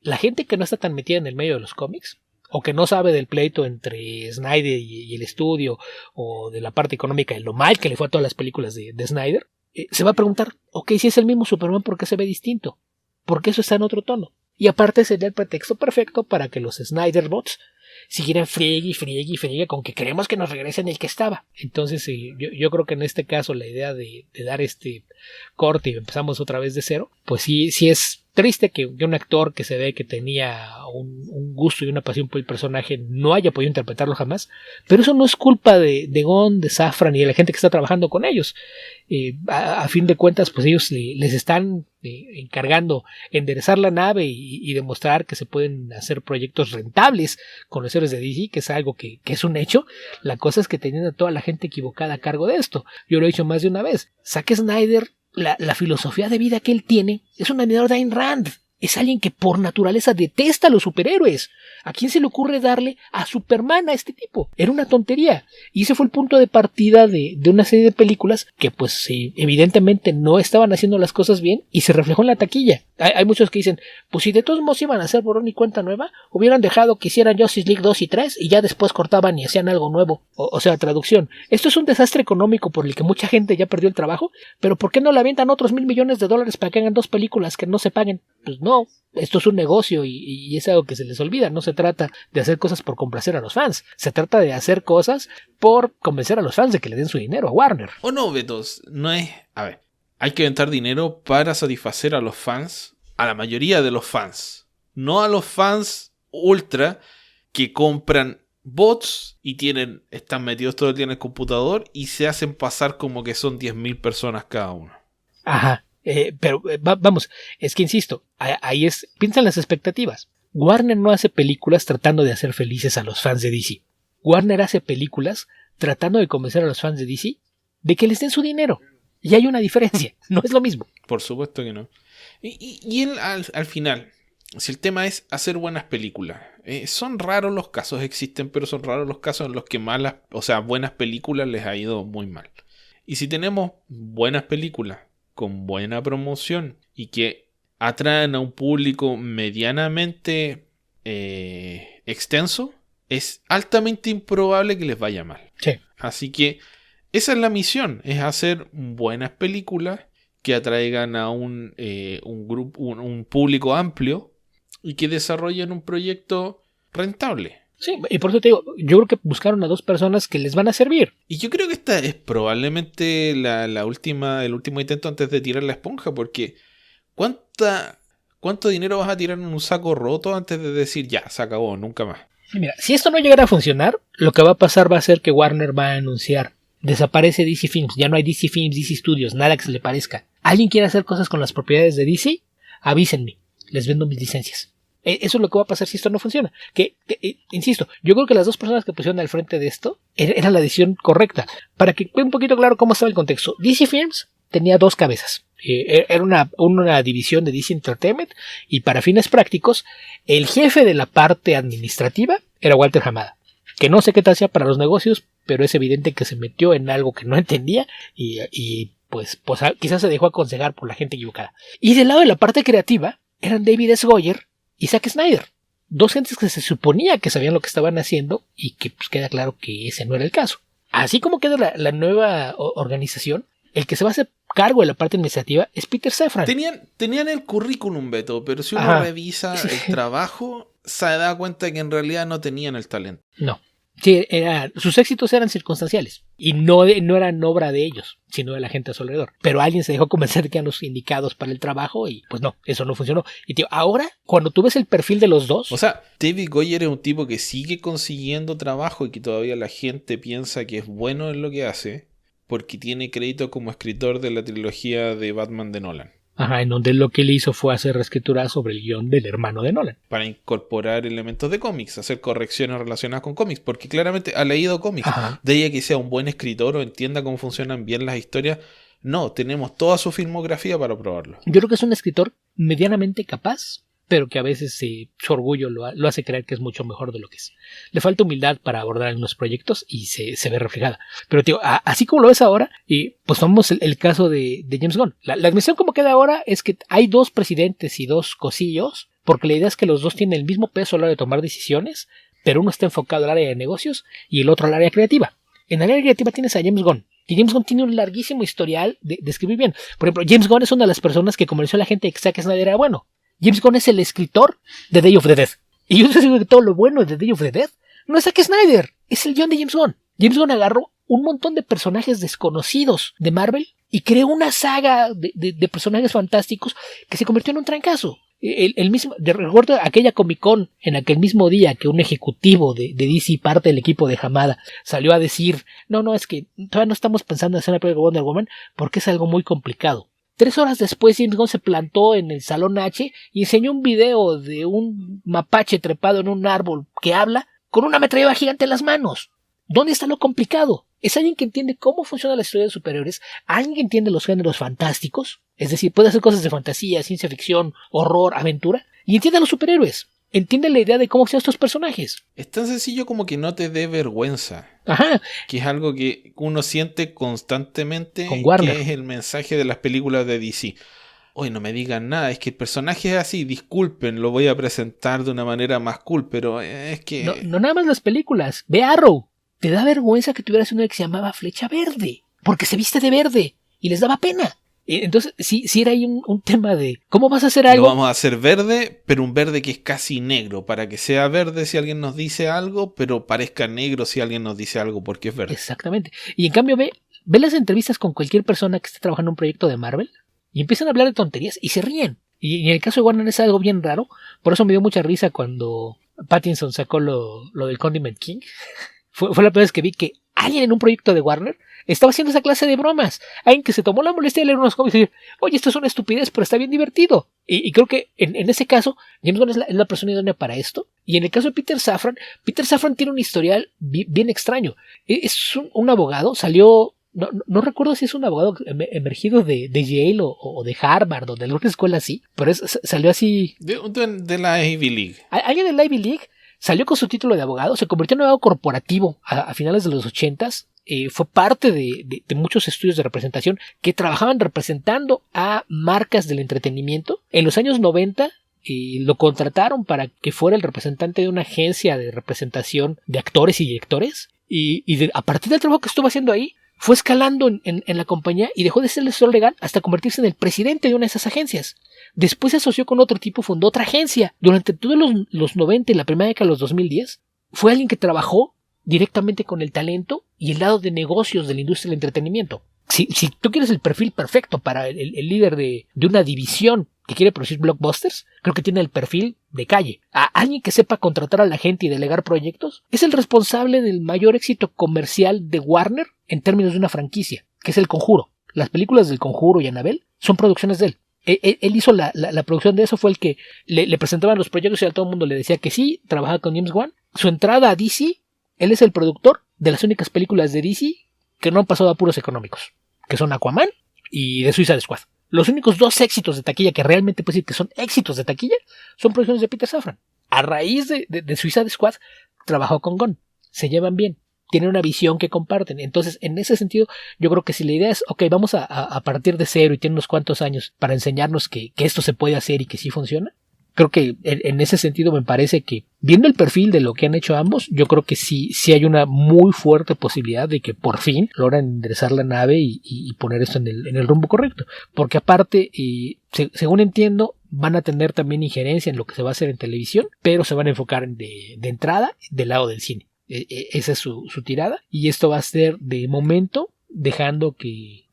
la gente que no está tan metida en el medio de los cómics, o que no sabe del pleito entre Snyder y el estudio, o de la parte económica, de lo mal que le fue a todas las películas de Snyder, se va a preguntar, ok, si es el mismo Superman, ¿por qué se ve distinto? ¿Por qué eso está en otro tono? Y aparte sería el pretexto perfecto para que los Snyder bots siguieran friegue con que queremos que nos regresen el que estaba. Entonces yo creo que en este caso la idea de dar este corte y empezamos otra vez de cero, pues sí es triste que un actor que se ve que tenía un gusto y una pasión por el personaje no haya podido interpretarlo jamás, pero eso no es culpa de Gunn, de Safran y de la gente que está trabajando con ellos. A fin de cuentas, pues ellos les están encargando enderezar la nave y demostrar que se pueden hacer proyectos rentables con los héroes de DC, que es algo que es un hecho. La cosa es que teniendo a toda la gente equivocada a cargo de esto. Yo lo he dicho más de una vez. Zack Snyder, la filosofía de vida que él tiene es un admirador de Ayn Rand. Es alguien que por naturaleza detesta a los superhéroes. ¿A quién se le ocurre darle a Superman a este tipo? Era una tontería. Y ese fue el punto de partida de una serie de películas que pues evidentemente no estaban haciendo las cosas bien y se reflejó en la taquilla. Hay muchos que dicen, pues si de todos modos iban a hacer borrón y cuenta nueva, hubieran dejado que hicieran Justice League 2 y 3 y ya después cortaban y hacían algo nuevo. O sea, traducción. Esto es un desastre económico por el que mucha gente ya perdió el trabajo, pero ¿por qué no le avientan otros $1,000 millones para que hagan 2 películas que no se paguen? Pues no, esto es un negocio y es algo que se les olvida. No se trata de hacer cosas por complacer a los fans, se trata de hacer cosas por convencer a los fans de que le den su dinero a Warner. O no, Betos, no es... A ver, hay que aventar dinero para satisfacer a los fans, a la mayoría de los fans, no a los fans ultra que compran bots y están metidos todo el día en el computador y se hacen pasar como que son 10.000 personas cada uno. Ajá. Pero vamos, es que insisto, ahí piensan las expectativas. Warner no hace películas tratando de hacer felices a los fans de DC. Warner hace películas tratando de convencer a los fans de DC de que les den su dinero. Y hay una diferencia, no es lo mismo. Por supuesto que no. Y al final, si el tema es hacer buenas películas, son raros los casos, existen, pero son raros los casos en los que buenas películas les ha ido muy mal. Y si tenemos buenas películas con buena promoción y que atraen a un público medianamente extenso, es altamente improbable que les vaya mal. Sí. Así que esa es la misión, es hacer buenas películas que atraigan a un grupo, un público amplio y que desarrollen un proyecto rentable. Sí, y por eso te digo, yo creo que buscaron a 2 personas que les van a servir. Y yo creo que esta es probablemente el último intento antes de tirar la esponja, porque ¿cuánto dinero vas a tirar en un saco roto antes de decir ya, se acabó, nunca más? Sí, mira, si esto no llegara a funcionar, lo que va a pasar va a ser que Warner va a anunciar, desaparece DC Films, ya no hay DC Films, DC Studios, nada que se le parezca. ¿Alguien quiere hacer cosas con las propiedades de DC? Avísenme, les vendo mis licencias. Eso es lo que va a pasar si esto no funciona. Insisto, yo creo que las dos personas que pusieron al frente de esto era la decisión correcta. Para que quede un poquito claro cómo estaba el contexto. DC Films tenía dos cabezas. Era una división de DC Entertainment y para fines prácticos, el jefe de la parte administrativa era Walter Hamada, que no sé qué tal sea para los negocios, pero es evidente que se metió en algo que no entendía y pues quizás se dejó aconsejar por la gente equivocada. Y del lado de la parte creativa eran David S. Goyer y Zack Snyder, dos gentes que se suponía que sabían lo que estaban haciendo y que pues queda claro que ese no era el caso. Así como queda la nueva organización, el que se va a hacer cargo de la parte administrativa es Peter Safran. Tenían el currículum, Beto, pero si uno revisa el trabajo, se da cuenta que en realidad no tenían el talento. No. Sí, sus éxitos eran circunstanciales y no eran obra de ellos, sino de la gente a su alrededor. Pero alguien se dejó convencer que eran los indicados para el trabajo y pues no, eso no funcionó. Y tío, ahora, cuando tú ves el perfil de los dos... O sea, David Goyer es un tipo que sigue consiguiendo trabajo y que todavía la gente piensa que es bueno en lo que hace porque tiene crédito como escritor de la trilogía de Batman de Nolan. Ajá, en donde lo que él hizo fue hacer reescritura sobre el guión del hermano de Nolan. Para incorporar elementos de cómics, hacer correcciones relacionadas con cómics, porque claramente ha leído cómics. Ajá. De ella que sea un buen escritor o entienda cómo funcionan bien las historias, no, tenemos toda su filmografía para probarlo. Yo creo que es un escritor medianamente capaz, pero que a veces su orgullo lo hace creer que es mucho mejor de lo que es. Le falta humildad para abordar algunos proyectos y se ve reflejada. Pero tío, así como lo ves ahora, pues tomamos el caso de James Gunn. La admisión como queda ahora es que hay dos presidentes y dos cosillos, porque la idea es que los dos tienen el mismo peso a la hora de tomar decisiones, pero uno está enfocado al área de negocios y el otro al área creativa. En el área creativa tienes a James Gunn. Y James Gunn tiene un larguísimo historial de escribir bien. Por ejemplo, James Gunn es una de las personas que convenció a la gente de que Zack Snyder era bueno. James Gunn es el escritor de Day of the Dead. Y yo sé que todo lo bueno de Day of the Dead no es Zack Snyder, es el guión de James Gunn. James Gunn agarró un montón de personajes desconocidos de Marvel y creó una saga de personajes fantásticos que se convirtió en un trancazo. Recuerdo aquella Comic Con en aquel mismo día que un ejecutivo de DC, parte del equipo de Hamada, salió a decir, no, es que todavía no estamos pensando en hacer una película de Wonder Woman porque es algo muy complicado. 3 horas después, James Gunn se plantó en el Salón H y enseñó un video de un mapache trepado en un árbol que habla con una ametralladora gigante en las manos. ¿Dónde está lo complicado? Es alguien que entiende cómo funciona la historia de superiores, alguien que entiende los géneros fantásticos, es decir, puede hacer cosas de fantasía, ciencia ficción, horror, aventura, y entiende a los superhéroes. Entiende la idea de cómo son estos personajes. Es tan sencillo como que no te dé vergüenza. Ajá. Que es algo que uno siente constantemente, con Warner. Que es el mensaje de las películas de DC. Oye, no me digan nada, es que el personaje es así, disculpen, lo voy a presentar de una manera más cool, pero es que... No nada más las películas, ve Arrow. Te da vergüenza que tuvieras uno que se llamaba Flecha Verde, porque se viste de verde y les daba pena. Entonces, sí era ahí un tema de ¿cómo vas a hacer algo? Lo vamos a hacer verde, pero un verde que es casi negro, para que sea verde si alguien nos dice algo, pero parezca negro si alguien nos dice algo porque es verde. Exactamente. Y en cambio ve las entrevistas con cualquier persona que esté trabajando en un proyecto de Marvel y empiezan a hablar de tonterías y se ríen. Y en el caso de Warner es algo bien raro. Por eso me dio mucha risa cuando Pattinson sacó lo del Condiment King. Fue la primera vez que vi que alguien en un proyecto de Warner estaba haciendo esa clase de bromas. Alguien que se tomó la molestia de leer unos cómics y decir, oye, esto es una estupidez, pero está bien divertido. Y creo que en ese caso, James Gunn es la persona idónea para esto. Y en el caso de Peter Safran tiene un historial bien extraño. Es un abogado, salió... No recuerdo si es un abogado emergido de Yale o de Harvard o de alguna escuela así, pero salió así... De la Ivy League. Alguien de la Ivy League salió con su título de abogado, se convirtió en un abogado corporativo a finales de los 80s. Fue parte de muchos estudios de representación que trabajaban representando a marcas del entretenimiento. En los años 90 lo contrataron para que fuera el representante de una agencia de representación de actores y directores. A partir del trabajo que estuvo haciendo ahí, fue escalando en la compañía y dejó de ser el asesor legal hasta convertirse en el presidente de una de esas agencias. Después se asoció con otro tipo, fundó otra agencia. Durante todos los 90 y la primera década de los 2010, fue alguien que trabajó directamente con el talento y el lado de negocios de la industria del entretenimiento. Si tú quieres el perfil perfecto para el líder de una división que quiere producir blockbusters, creo que tiene el perfil de calle. A alguien que sepa contratar a la gente y delegar proyectos, es el responsable del mayor éxito comercial de Warner en términos de una franquicia, que es El Conjuro. Las películas del Conjuro y Annabelle son producciones de él. Él hizo la producción de eso, fue el que le presentaban los proyectos y a todo el mundo le decía que sí, trabajaba con James Wan. Su entrada a DC, él es el productor de las únicas películas de DC que no han pasado a apuros económicos, que son Aquaman y The Suicide Squad. Los únicos 2 éxitos de taquilla que realmente puedo decir que son éxitos de taquilla son producciones de Peter Safran. A raíz de Suicide Squad trabajó con Gunn, se llevan bien, tienen una visión que comparten. Entonces, en ese sentido, yo creo que si la idea es, ok, vamos a partir de cero y tiene unos cuantos años para enseñarnos que esto se puede hacer y que sí funciona, creo que en ese sentido me parece que, viendo el perfil de lo que han hecho ambos, yo creo que sí hay una muy fuerte posibilidad de que por fin logran enderezar la nave y poner esto en el rumbo correcto. Porque aparte, según entiendo, van a tener también injerencia en lo que se va a hacer en televisión, pero se van a enfocar de entrada del lado del cine. Esa es su tirada, y esto va a ser de momento dejando que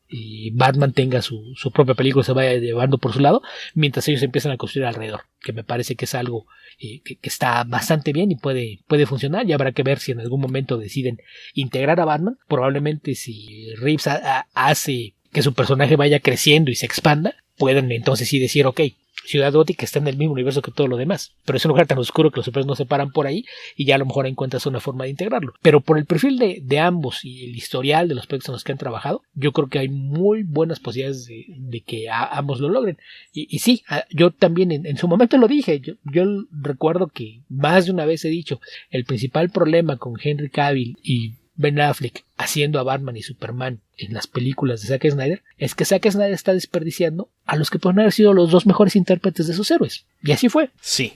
Batman tenga su propia película, se vaya llevando por su lado, mientras ellos empiezan a construir alrededor, que me parece que es algo que está bastante bien y puede funcionar. Y habrá que ver si en algún momento deciden integrar a Batman. Probablemente si Reeves hace que su personaje vaya creciendo y se expanda, pueden entonces sí decir, ok, Ciudad Gótica está en el mismo universo que todo lo demás, pero es un lugar tan oscuro que los superhéroes no se paran por ahí, y ya a lo mejor encuentras una forma de integrarlo. Pero por el perfil de ambos y el historial de los proyectos en los que han trabajado, yo creo que hay muy buenas posibilidades de que ambos lo logren. Y sí, yo también en su momento lo dije, yo recuerdo que más de una vez he dicho, el principal problema con Henry Cavill y Ben Affleck haciendo a Batman y Superman en las películas de Zack Snyder es que Zack Snyder está desperdiciando a los que pueden haber sido los 2 mejores intérpretes de sus héroes. Y así fue. Sí.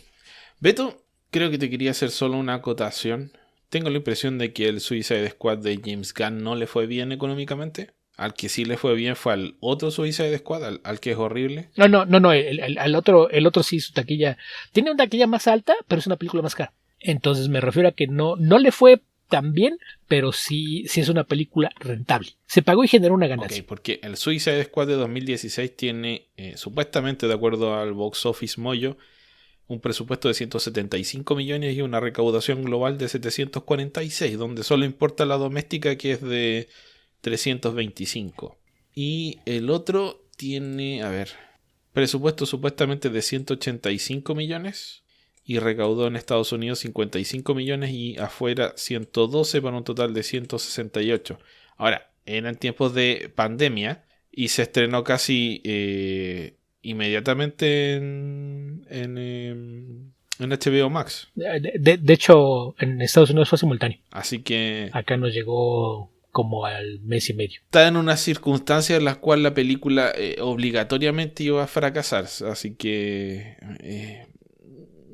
Beto, creo que te quería hacer solo una acotación. Tengo la impresión de que el Suicide Squad de James Gunn no le fue bien económicamente. Al que sí le fue bien fue al otro Suicide Squad, al que es horrible. No, el otro sí, su taquilla tiene una taquilla más alta, pero es una película más cara. Entonces me refiero a que no le fue tan bien, pero sí es una película rentable. Se pagó y generó una ganancia. Ok, porque el Suicide Squad de 2016 tiene, supuestamente, de acuerdo al Box Office Mojo, un presupuesto de 175 millones y una recaudación global de 746, donde solo importa la doméstica, que es de 325. Y el otro tiene, presupuesto supuestamente de 185 millones y recaudó en Estados Unidos 55 millones y afuera 112 para un total de 168. Ahora, eran tiempos de pandemia y se estrenó casi inmediatamente en HBO Max. De hecho, en Estados Unidos fue simultáneo. Así que acá nos llegó como al mes y medio. Está en unas circunstancias en las cuales la película obligatoriamente iba a fracasar. Así que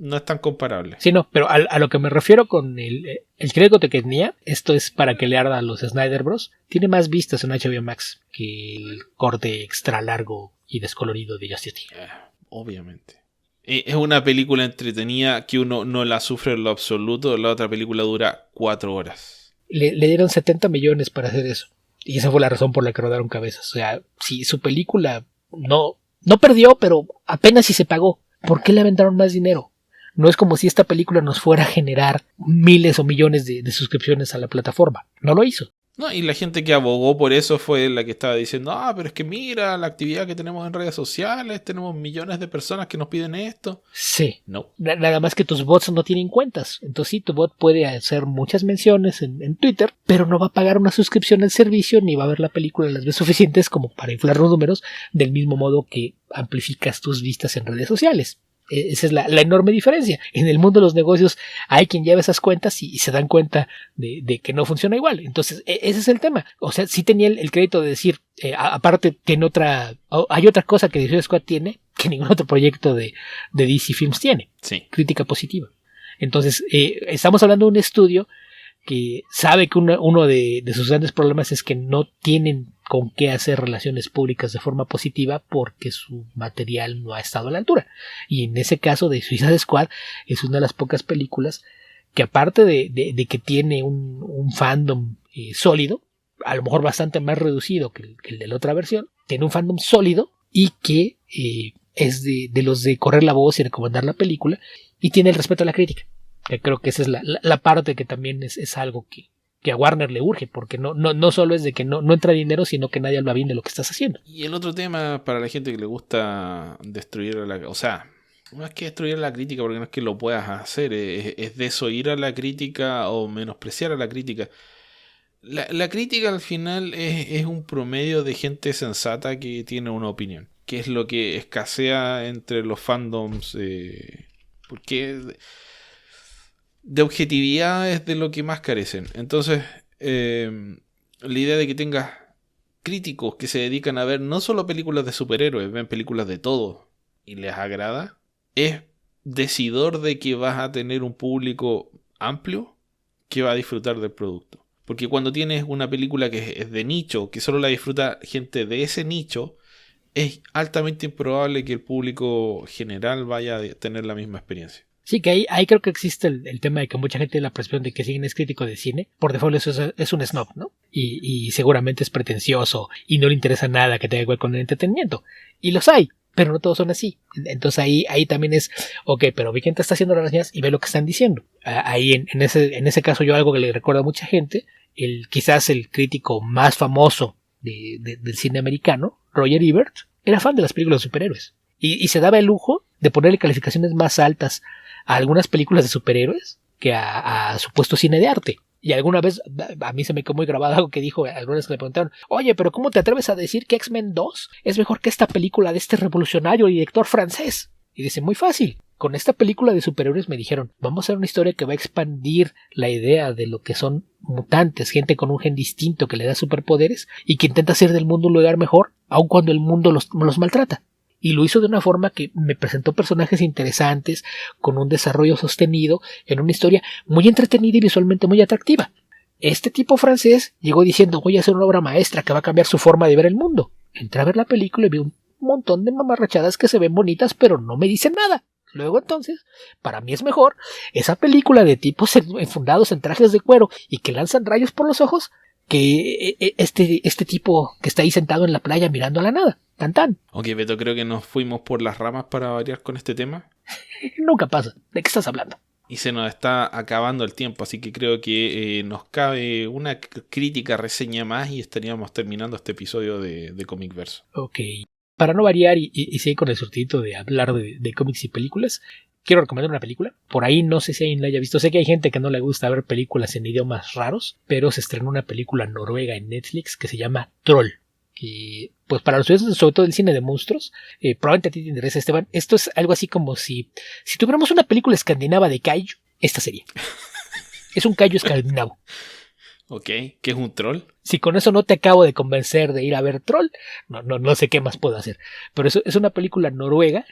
no es tan comparable. Sí, no, pero a lo que me refiero con el crédito que tenía, esto es para que le arda a los Snyder Bros. Tiene más vistas en HBO Max que el corte extra largo y descolorido de Justice League. Obviamente. Es una película entretenida que uno no la sufre en lo absoluto. La otra película dura 4 horas. Le dieron 70 millones para hacer eso. Y esa fue la razón por la que rodaron cabezas. O sea, si su película no perdió, pero apenas si se pagó, ¿por qué le aventaron más dinero? No es como si esta película nos fuera a generar miles o millones de suscripciones a la plataforma. No lo hizo. No, y la gente que abogó por eso fue la que estaba diciendo, pero es que mira la actividad que tenemos en redes sociales, tenemos millones de personas que nos piden esto. Sí. No. Nada más que tus bots no tienen cuentas. Entonces sí, tu bot puede hacer muchas menciones en Twitter, pero no va a pagar una suscripción al servicio ni va a ver la película las veces suficientes como para inflar los números, del mismo modo que amplificas tus vistas en redes sociales. Esa es la enorme diferencia. En el mundo de los negocios hay quien lleva esas cuentas y se dan cuenta de que no funciona igual. Entonces, ese es el tema. O sea, sí tenía el crédito de decir, aparte tiene hay otra cosa que Suicide Squad tiene que ningún otro proyecto de DC Films tiene. Sí. Crítica positiva. Entonces, estamos hablando de un estudio que sabe que uno de sus grandes problemas es que no tienen con qué hacer relaciones públicas de forma positiva porque su material no ha estado a la altura. Y en ese caso de Suicide Squad es una de las pocas películas que, aparte de que tiene un fandom sólido, a lo mejor bastante más reducido que el de la otra versión, tiene un fandom sólido y que es de los de correr la voz y recomendar la película, y tiene el respeto a la crítica. Que creo que esa es la parte que también es algo que a Warner le urge, porque no solo es de que no entra dinero, sino que nadie habla bien de lo que estás haciendo. Y el otro tema para la gente que le gusta destruir o sea, no es que destruir la crítica, porque no es que lo puedas hacer, es desoír a la crítica o menospreciar a la crítica. La crítica al final es un promedio de gente sensata que tiene una opinión, que es lo que escasea entre los fandoms, porque de objetividad es de lo que más carecen. Entonces, la idea de que tengas críticos que se dedican a ver no solo películas de superhéroes, ven películas de todo y les agrada, es decidor de que vas a tener un público amplio que va a disfrutar del producto. Porque cuando tienes una película que es de nicho, que solo la disfruta gente de ese nicho, es altamente improbable que el público general vaya a tener la misma experiencia. Sí, que ahí creo que existe el tema de que mucha gente tiene la percepción de que si alguien es crítico de cine, por default eso es un snob, ¿no? Y seguramente es pretencioso y no le interesa nada que tenga que ver con el entretenimiento. Y los hay, pero no todos son así. Entonces ahí también es, ok, pero ve quién te está haciendo las reseñas y ve lo que están diciendo. Ahí en ese caso yo algo que le recuerdo a mucha gente, quizás el crítico más famoso del cine americano, Roger Ebert, era fan de las películas de superhéroes. Y se daba el lujo de ponerle calificaciones más altas a algunas películas de superhéroes que a supuesto cine de arte. Y alguna vez a mí se me quedó muy grabado algo que dijo, algunas que le preguntaron, oye, pero ¿cómo te atreves a decir que X-Men 2 es mejor que esta película de este revolucionario director francés? Y dice, muy fácil. Con esta película de superhéroes me dijeron, vamos a hacer una historia que va a expandir la idea de lo que son mutantes, gente con un gen distinto que le da superpoderes y que intenta hacer del mundo un lugar mejor, aun cuando el mundo los maltrata. Y lo hizo de una forma que me presentó personajes interesantes, con un desarrollo sostenido, en una historia muy entretenida y visualmente muy atractiva. Este tipo francés llegó diciendo, voy a hacer una obra maestra que va a cambiar su forma de ver el mundo. Entré a ver la película y vi un montón de mamarrachadas que se ven bonitas, pero no me dicen nada. Luego entonces, para mí es mejor esa película de tipos enfundados en trajes de cuero y que lanzan rayos por los ojos, que este tipo que está ahí sentado en la playa mirando a la nada. Tan tan. Ok, Beto, creo que nos fuimos por las ramas para variar con este tema. Nunca pasa. ¿De qué estás hablando? Y se nos está acabando el tiempo, así que creo que nos cabe una crítica reseña más y estaríamos terminando este episodio de Comic Verso. Ok. Para no variar y seguir con el surtidito de hablar de cómics y películas, quiero recomendar una película. Por ahí no sé si alguien la haya visto. Sé que hay gente que no le gusta ver películas en idiomas raros, pero se estrenó una película noruega en Netflix que se llama Troll. Que, pues para los estudiantes, sobre todo del cine de monstruos, probablemente a ti te interesa, Esteban. Esto es algo así como si tuviéramos una película escandinava de kaiju, esta serie. Es un kaiju escandinavo. Ok, ¿qué es un troll? Si con eso no te acabo de convencer de ir a ver Troll, no sé qué más puedo hacer. Pero eso es una película noruega.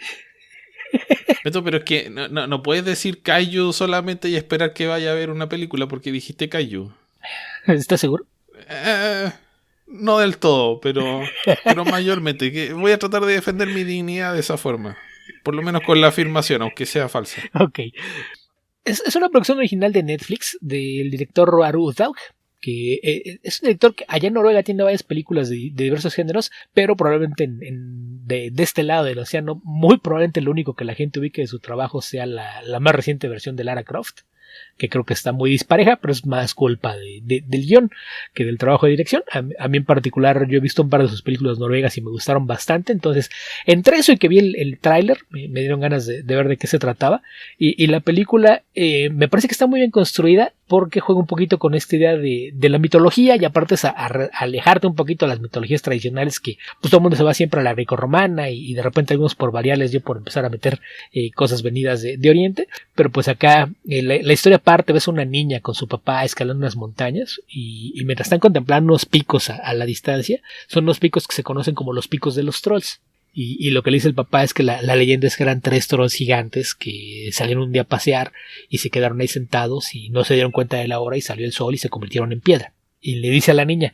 Pero es que no puedes decir kaiju solamente y esperar que vaya a ver una película porque dijiste kaiju. ¿Estás seguro? No del todo, pero mayormente. Que voy a tratar de defender mi dignidad de esa forma. Por lo menos con la afirmación, aunque sea falsa. Ok. Es una producción original de Netflix del director Roar Uthaug, que es un director que allá en Noruega tiene varias películas de diversos géneros, pero probablemente de este lado del océano, muy probablemente lo único que la gente ubique de su trabajo sea la más reciente versión de Lara Croft, que creo que está muy dispareja, pero es más culpa del guión que del trabajo de dirección. A mí en particular, yo he visto un par de sus películas noruegas y me gustaron bastante, entonces entre eso y que vi el tráiler, me dieron ganas de ver de qué se trataba, y la película me parece que está muy bien construida porque juega un poquito con esta idea de la mitología y aparte es a alejarte un poquito de las mitologías tradicionales que pues todo el mundo se va siempre a la grecorromana y de repente algunos por variables yo por empezar a meter cosas venidas de Oriente, pero pues acá la historia parte, ves una niña con su papá escalando unas montañas y mientras están contemplando unos picos a la distancia, son unos picos que se conocen como los picos de los trolls. Y lo que le dice el papá es que la leyenda es que eran 3 trolls gigantes que salieron un día a pasear y se quedaron ahí sentados y no se dieron cuenta de la hora y salió el sol y se convirtieron en piedra. Y le dice a la niña,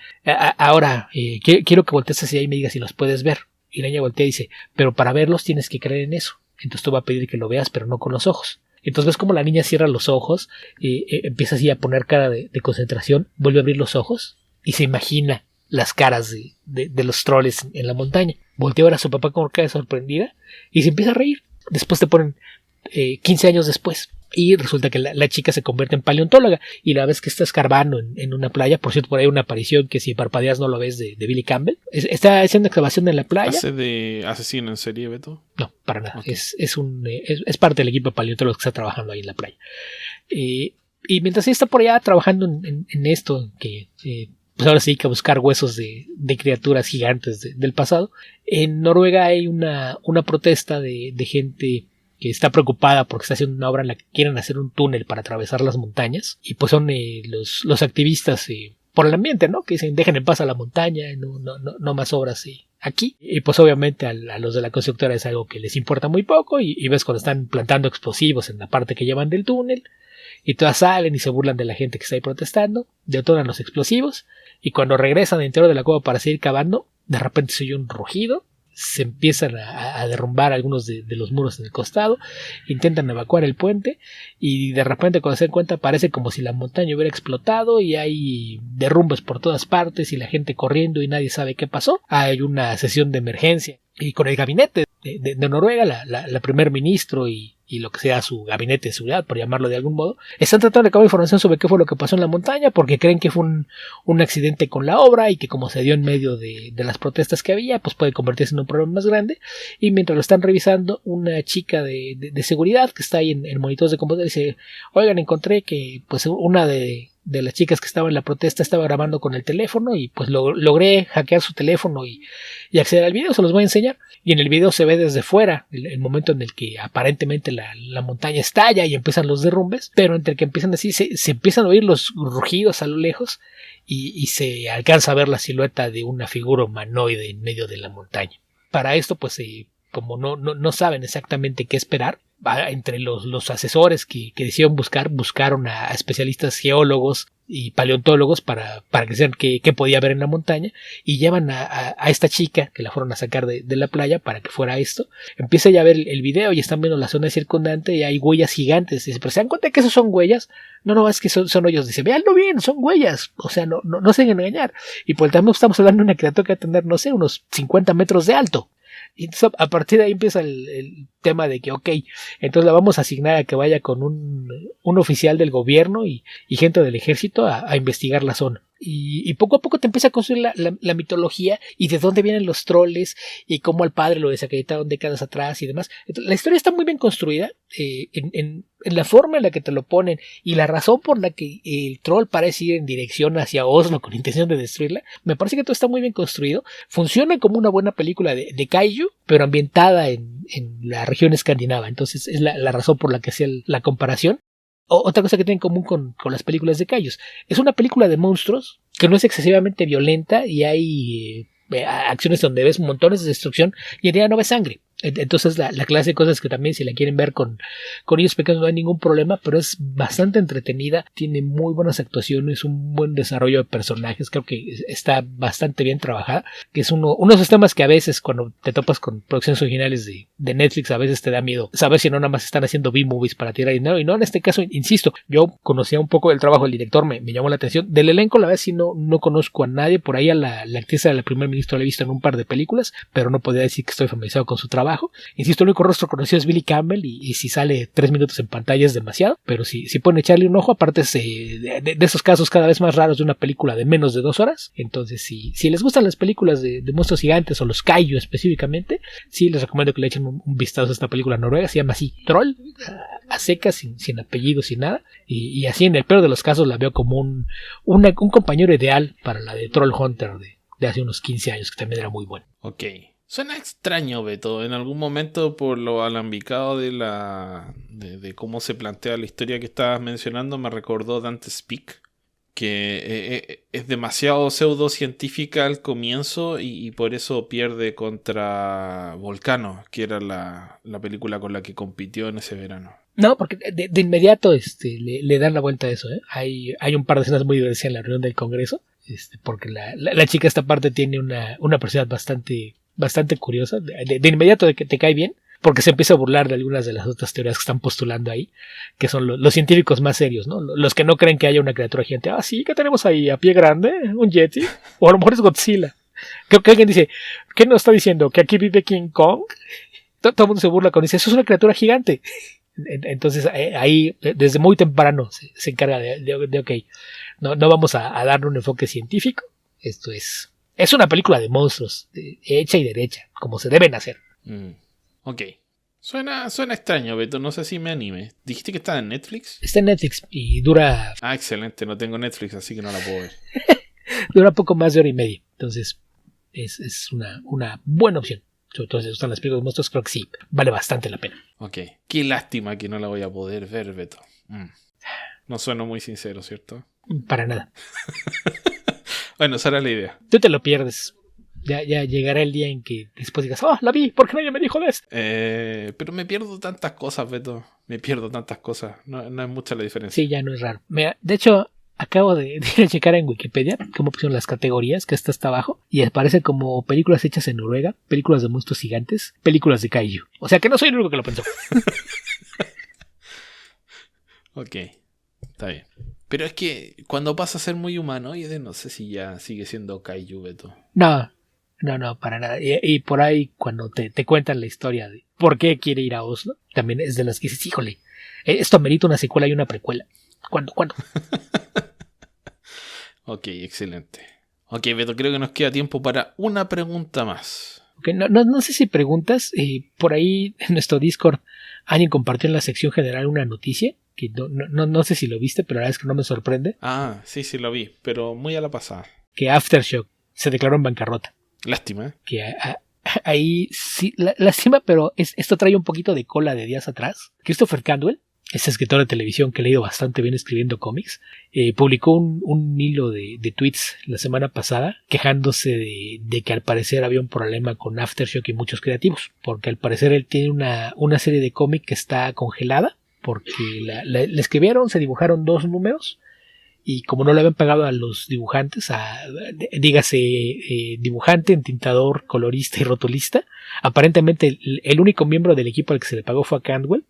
ahora quiero que voltees hacia ahí y me digas si los puedes ver. Y la niña voltea y dice, pero para verlos tienes que creer en eso. Entonces tú vas a pedir que lo veas, pero no con los ojos. Entonces ves como la niña cierra los ojos, empieza así a poner cara de concentración, vuelve a abrir los ojos y se imagina las caras de los trolls en la montaña. Voltea a ver a su papá con cara sorprendida y se empieza a reír. Después te ponen 15 años después Y resulta que la chica se convierte en paleontóloga y la vez que está escarbando en una playa, por cierto, por ahí hay una aparición que si parpadeas no lo ves de Billy Campbell, está haciendo excavación en la playa. ¿Hace de asesino en serie, Beto? No, para nada, Okay. es parte del equipo de paleontólogos que está trabajando ahí en la playa. Y mientras ella está por allá trabajando en esto, que pues ahora se dedica a buscar huesos de criaturas gigantes del pasado, en Noruega hay una protesta de gente que está preocupada porque está haciendo una obra en la que quieren hacer un túnel para atravesar las montañas, y pues son los activistas por el ambiente, ¿no? Que dicen dejen en paz a la montaña, no más obras aquí. Y pues obviamente a los de la constructora es algo que les importa muy poco, y ves cuando están plantando explosivos en la parte que llevan del túnel, y todas salen y se burlan de la gente que está ahí protestando, detonan los explosivos, y cuando regresan al interior de la cueva para seguir cavando, de repente se oye un rugido, se empiezan a derrumbar algunos de los muros en el costado, intentan evacuar el puente, y de repente cuando se dan cuenta parece como si la montaña hubiera explotado y hay derrumbes por todas partes y la gente corriendo y nadie sabe qué pasó. Hay una sesión de emergencia y con el gabinete de Noruega, la primer ministro y lo que sea su gabinete de seguridad, por llamarlo de algún modo, están tratando de recabar información sobre qué fue lo que pasó en la montaña, porque creen que fue un accidente con la obra y que como se dio en medio de las protestas que había, pues puede convertirse en un problema más grande. Y mientras lo están revisando, una chica de seguridad que está ahí en monitores de computador dice: oigan, encontré que pues una de las chicas que estaba en la protesta estaba grabando con el teléfono y pues logré hackear su teléfono y acceder al video, se los voy a enseñar. Y en el video se ve desde fuera el momento en el que aparentemente la montaña estalla y empiezan los derrumbes, pero entre que empiezan así se empiezan a oír los rugidos a lo lejos y se alcanza a ver la silueta de una figura humanoide en medio de la montaña. Para esto pues como no saben exactamente qué esperar, entre los asesores que decidieron buscaron a especialistas geólogos y paleontólogos para que dijeran qué podía haber en la montaña, y llevan a esta chica que la fueron a sacar de la playa para que fuera esto. Empieza ya a ver el video y están viendo la zona circundante y hay huellas gigantes. Dice: pero ¿se dan cuenta que esos son huellas? No, es que son hoyos. Dice: véanlo bien, son huellas, o sea, no se dejen engañar. Y por el tanto estamos hablando de una criatura que va a tener, no sé, unos 50 metros de alto. Y entonces a partir de ahí empieza el tema de que entonces la vamos a asignar a que vaya con un oficial del gobierno y gente del ejército a investigar la zona. Y poco a poco te empieza a construir la mitología y de dónde vienen los troles y cómo al padre lo desacreditaron décadas atrás y demás. Entonces, la historia está muy bien construida en la forma en la que te lo ponen y la razón por la que el troll parece ir en dirección hacia Oslo con intención de destruirla. Me parece que todo está muy bien construido. Funciona como una buena película de kaiju, pero ambientada en la región escandinava. Entonces es la razón por la que hacía la comparación. Otra cosa que tiene en común con las películas de kaijus: es una película de monstruos que no es excesivamente violenta y hay acciones donde ves montones de destrucción y en realidad no ves sangre. Entonces la clase de cosas que también, si la quieren ver con ellos pequeños, no hay ningún problema, pero es bastante entretenida, tiene muy buenas actuaciones, un buen desarrollo de personajes, creo que está bastante bien trabajada, que es uno de esos temas que a veces cuando te topas con producciones originales de Netflix a veces te da miedo saber si no nada más están haciendo B-movies para tirar dinero, y no, en este caso, insisto, yo conocía un poco el trabajo del director, me llamó la atención. Del elenco la verdad sí no conozco a nadie, por ahí a la actriz de la primer ministro la he visto en un par de películas, pero no podría decir que estoy familiarizado con su trabajo. Insisto, el único rostro conocido es Billy Campbell y si sale 3 minutos en pantalla es demasiado, pero si pueden echarle un ojo, aparte de esos casos cada vez más raros de una película de menos de 2 horas. Entonces si les gustan las películas de monstruos gigantes o los kaiju específicamente, sí les recomiendo que le echen un vistazo a esta película noruega. Se llama así, Troll, a secas, sin apellido, sin nada, y así en el peor de los casos la veo como un compañero ideal para la de Troll Hunter de hace unos 15 años, que también era muy bueno. Ok. Suena extraño, Beto. En algún momento, por lo alambicado de cómo se plantea la historia que estabas mencionando, me recordó Dante's Peak, que es demasiado pseudocientífica al comienzo y por eso pierde contra Volcano, que era la película con la que compitió en ese verano. No, porque de inmediato le dan la vuelta a eso, ¿eh? Hay un par de escenas muy divertidas en la reunión del Congreso, porque la chica esta parte tiene una personalidad bastante curiosa, de inmediato de que te cae bien, porque se empieza a burlar de algunas de las otras teorías que están postulando ahí, que son los científicos más serios, ¿no? Los que no creen que haya una criatura gigante. Sí, ¿qué tenemos ahí? ¿A pie grande? ¿Un yeti? O a lo mejor es Godzilla. Creo que alguien dice: ¿qué nos está diciendo? ¿Que aquí vive King Kong? Todo el mundo se burla con dice: eso es una criatura gigante. Entonces ahí desde muy temprano se encarga de ok, no vamos a darle un enfoque científico. Esto es una película de monstruos, hecha y derecha, como se deben hacer. Ok. Suena extraño, Beto. No sé si me anime. ¿Dijiste que está en Netflix? Está en Netflix y dura... Ah, excelente. No tengo Netflix, así que no la puedo ver. Dura poco más de hora y media. Entonces es una buena opción. Sobre todo si gustan las películas de monstruos, creo que sí, vale bastante la pena. Ok. Qué lástima que no la voy a poder ver, Beto. No sueno muy sincero, ¿cierto? Para nada. Bueno, esa era la idea. Tú te lo pierdes. Ya llegará el día en que después digas, la vi, porque nadie me dijo de esto. Pero me pierdo tantas cosas, Beto. Me pierdo tantas cosas. No es mucha la diferencia. Sí, ya no es raro. Mira, de hecho, acabo de checar en Wikipedia cómo pusieron las categorías, que está abajo, y aparece como películas hechas en Noruega, películas de monstruos gigantes, películas de kaiju. O sea que no soy el único que lo pensó. Ok, está bien. Pero es que cuando pasa a ser muy humanoide, no sé si ya sigue siendo kaiju, Beto. No, para nada. Y por ahí, cuando te cuentan la historia de por qué quiere ir a Oslo, también es de las que dices, híjole, esto amerita una secuela y una precuela. ¿Cuándo? Ok, excelente. Ok, Beto, creo que nos queda tiempo para una pregunta más. Okay, no sé si preguntas, por ahí en nuestro Discord alguien compartió en la sección general una noticia, que no sé si lo viste, pero la verdad es que no me sorprende. Ah, sí, lo vi, pero muy a la pasada. Que Aftershock se declaró en bancarrota. Lástima, ¿eh? Que ahí sí, lástima, pero esto trae un poquito de cola de días atrás. Christopher Cantwell, ese escritor de televisión que he leído bastante bien escribiendo cómics, publicó un hilo de tweets la semana pasada quejándose de que al parecer había un problema con Aftershock y muchos creativos, porque al parecer él tiene una serie de cómic que está congelada, porque la escribieron, se dibujaron 2 números, y como no le habían pagado a los dibujantes, dígase dibujante, entintador, colorista y rotulista, aparentemente el único miembro del equipo al que se le pagó fue a Cantwell.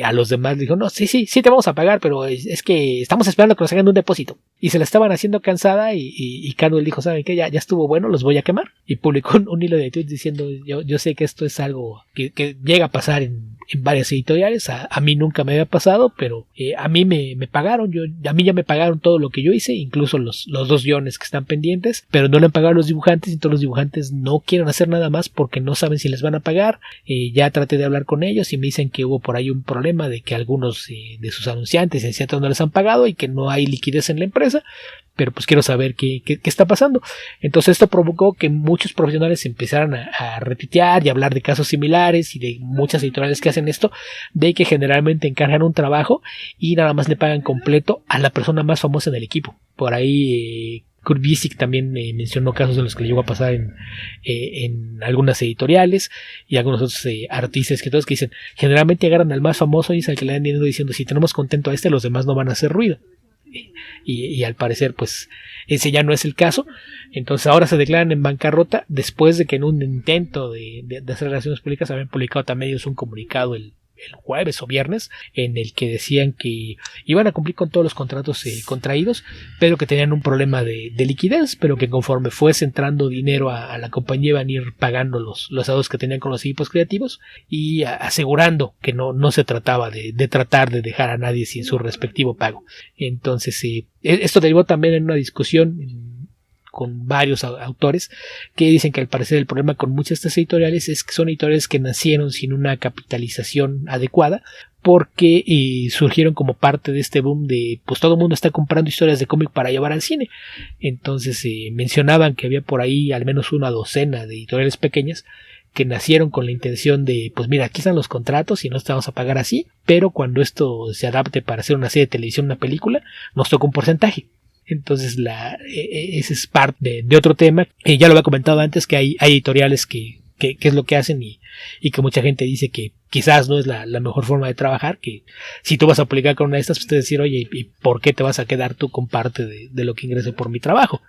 A los demás le dijo, no, sí te vamos a pagar, pero es que estamos esperando que nos hagan un depósito. Y se la estaban haciendo cansada y Cantwell dijo, ¿saben qué? Ya estuvo bueno, los voy a quemar. Y publicó un hilo de tweets diciendo, yo sé que esto es algo que llega a pasar en varias editoriales, a mí nunca me había pasado, pero a mí me pagaron, a mí ya me pagaron todo lo que yo hice, incluso los 2 guiones que están pendientes, pero no le han pagado a los dibujantes y todos los dibujantes no quieren hacer nada más porque no saben si les van a pagar. Ya traté de hablar con ellos y me dicen que hubo por ahí un problema de que algunos de sus anunciantes en cierto no les han pagado y que no hay liquidez en la empresa, pero pues quiero saber qué está pasando. Entonces esto provocó que muchos profesionales empezaran a retuitear y hablar de casos similares y de muchas editoriales que hacen esto, de que generalmente encargan un trabajo y nada más le pagan completo a la persona más famosa del equipo. Por ahí Kurt Busiek también mencionó casos en los que le llegó a pasar en algunas editoriales y algunos otros artistas que dicen, generalmente agarran al más famoso y es al que le dan dinero diciendo, si tenemos contento a los demás no van a hacer ruido. Y al parecer pues ese ya no es el caso. Entonces ahora se declaran en bancarrota después de que en un intento de hacer relaciones públicas habían publicado también ellos un comunicado el jueves o viernes en el que decían que iban a cumplir con todos los contratos contraídos, pero que tenían un problema de liquidez, pero que conforme fuese entrando dinero a la compañía iban a ir pagando los adeudos que tenían con los equipos creativos y asegurando que no se trataba de tratar de dejar a nadie sin su respectivo pago. Entonces esto derivó también en una discusión con varios autores que dicen que al parecer el problema con muchas de estas editoriales es que son editoriales que nacieron sin una capitalización adecuada porque surgieron como parte de este boom de pues todo el mundo está comprando historias de cómic para llevar al cine. Entonces mencionaban que había por ahí al menos una docena de editoriales pequeñas que nacieron con la intención de pues mira, aquí están los contratos y no te vamos a pagar así, pero cuando esto se adapte para hacer una serie de televisión, una película, nos toca un porcentaje. Entonces ese es parte de otro tema. Ya lo había comentado antes que hay editoriales que es lo que hacen y que mucha gente dice que quizás no es la mejor forma de trabajar, que si tú vas a aplicar con una de estas, pues te decir, oye, ¿y por qué te vas a quedar tú con parte de lo que ingrese por mi trabajo?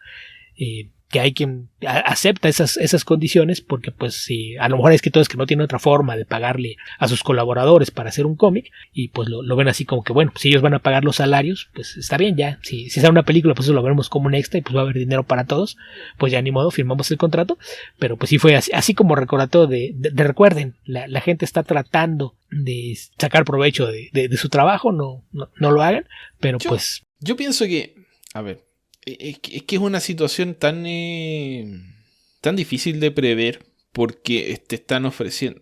hay quien acepta esas condiciones porque pues si a lo mejor hay escritores que no tienen otra forma de pagarle a sus colaboradores para hacer un cómic y pues lo ven así como que bueno, si ellos van a pagar los salarios, pues está bien ya, si sale una película pues eso lo veremos como un extra y pues va a haber dinero para todos, pues ya ni modo, firmamos el contrato, pero pues sí fue así como recordatorio de recuerden, la gente está tratando de sacar provecho de su trabajo, no lo hagan, pero yo pienso que, a ver, es que es una situación tan difícil de prever porque te están ofreciendo,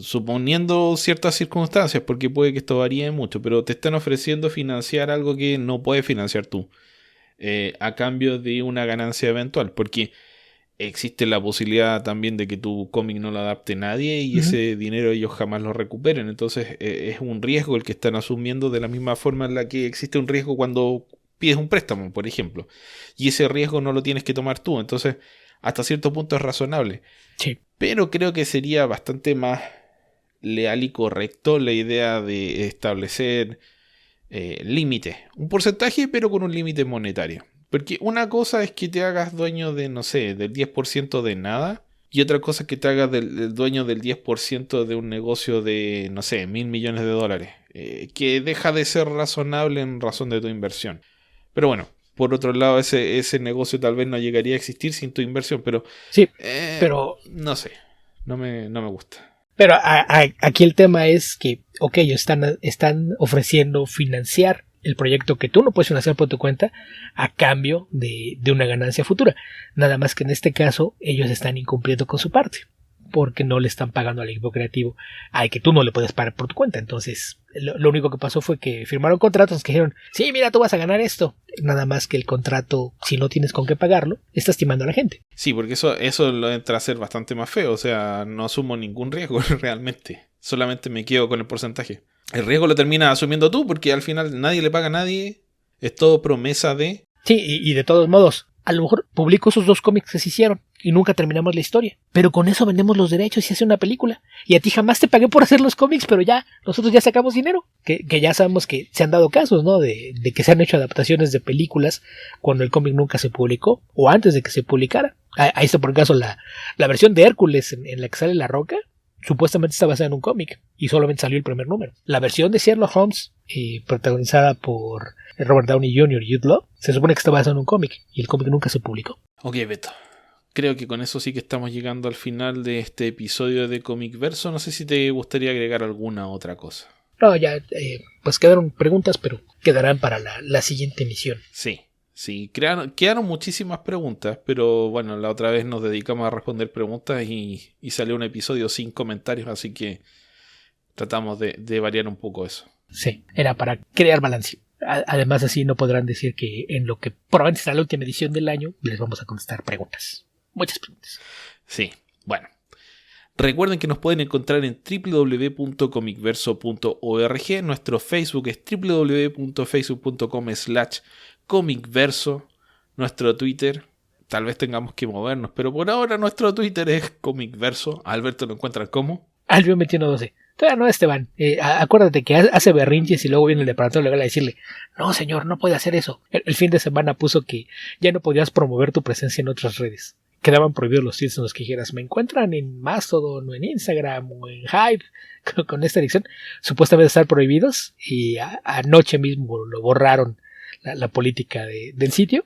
suponiendo ciertas circunstancias, porque puede que esto varíe mucho, pero te están ofreciendo financiar algo que no puedes financiar tú, a cambio de una ganancia eventual, porque existe la posibilidad también de que tu cómic no lo adapte nadie y ese dinero ellos jamás lo recuperen. Entonces es un riesgo el que están asumiendo, de la misma forma en la que existe un riesgo cuando pides un préstamo, por ejemplo, y ese riesgo no lo tienes que tomar tú. Entonces hasta cierto punto es razonable. Sí. Pero creo que sería bastante más leal y correcto la idea de establecer límites, un porcentaje pero con un límite monetario. Porque una cosa es que te hagas dueño de, no sé, del 10% de nada. Y otra cosa es que te hagas del dueño del 10% de un negocio de, no sé, $1.000 millones. Que deja de ser razonable en razón de tu inversión. Pero bueno, por otro lado, ese negocio tal vez no llegaría a existir sin tu inversión. Pero sí, pero no sé, no me gusta. Pero aquí el tema es que, ok, ellos están ofreciendo financiar el proyecto que tú no puedes financiar por tu cuenta a cambio de una ganancia futura. Nada más que en este caso ellos están incumpliendo con su parte porque no le están pagando al equipo creativo al que tú no le puedes pagar por tu cuenta. Entonces lo único que pasó fue que firmaron contratos que dijeron, sí, mira, tú vas a ganar esto. Nada más que el contrato, si no tienes con qué pagarlo, estás timando a la gente. Sí, porque eso lo entra a ser bastante más feo. O sea, no asumo ningún riesgo realmente. Solamente me quedo con el porcentaje. El riesgo lo terminas asumiendo tú porque al final nadie le paga a nadie. Es todo promesa de... Sí, y de todos modos, a lo mejor publico esos 2 cómics que se hicieron y nunca terminamos la historia. Pero con eso vendemos los derechos y se hace una película. Y a ti jamás te pagué por hacer los cómics, pero ya, nosotros ya sacamos dinero. Que ya sabemos que se han dado casos, ¿no? De que se han hecho adaptaciones de películas cuando el cómic nunca se publicó o antes de que se publicara. Ahí está, por caso, la versión de Hércules en la que sale La Roca. Supuestamente está basada en un cómic y solamente salió el primer número. La versión de Sherlock Holmes, protagonizada por Robert Downey Jr. y Jude Law, se supone que está basada en un cómic y el cómic nunca se publicó. Ok, Beto. Creo que con eso sí que estamos llegando al final de este episodio de Comic Verso. No sé si te gustaría agregar alguna otra cosa. No, ya pues quedaron preguntas, pero quedarán para la siguiente emisión. Sí, quedaron muchísimas preguntas, pero bueno, la otra vez nos dedicamos a responder preguntas y salió un episodio sin comentarios, así que tratamos de variar un poco eso. Sí, era para crear balance. Además, así no podrán decir que en lo que probablemente será la última edición del año les vamos a contestar preguntas. Muchas preguntas. Sí, bueno. Recuerden que nos pueden encontrar en www.comicverso.org. Nuestro Facebook es www.facebook.com/comicverso. Nuestro Twitter, tal vez tengamos que movernos, pero por ahora nuestro Twitter es comicverso. Alberto lo encuentra como Albio 2112. Todavía no, Esteban. Acuérdate que hace berrinches y luego viene el departamento legal a decirle, no señor, no puede hacer eso. El fin de semana puso que ya no podías promover tu presencia en otras redes. Quedaban prohibidos los tweets en los que dijeras, me encuentran en Mastodon o en Instagram o en Hive con esta edición. Supuestamente están prohibidos y anoche mismo lo borraron la política del sitio.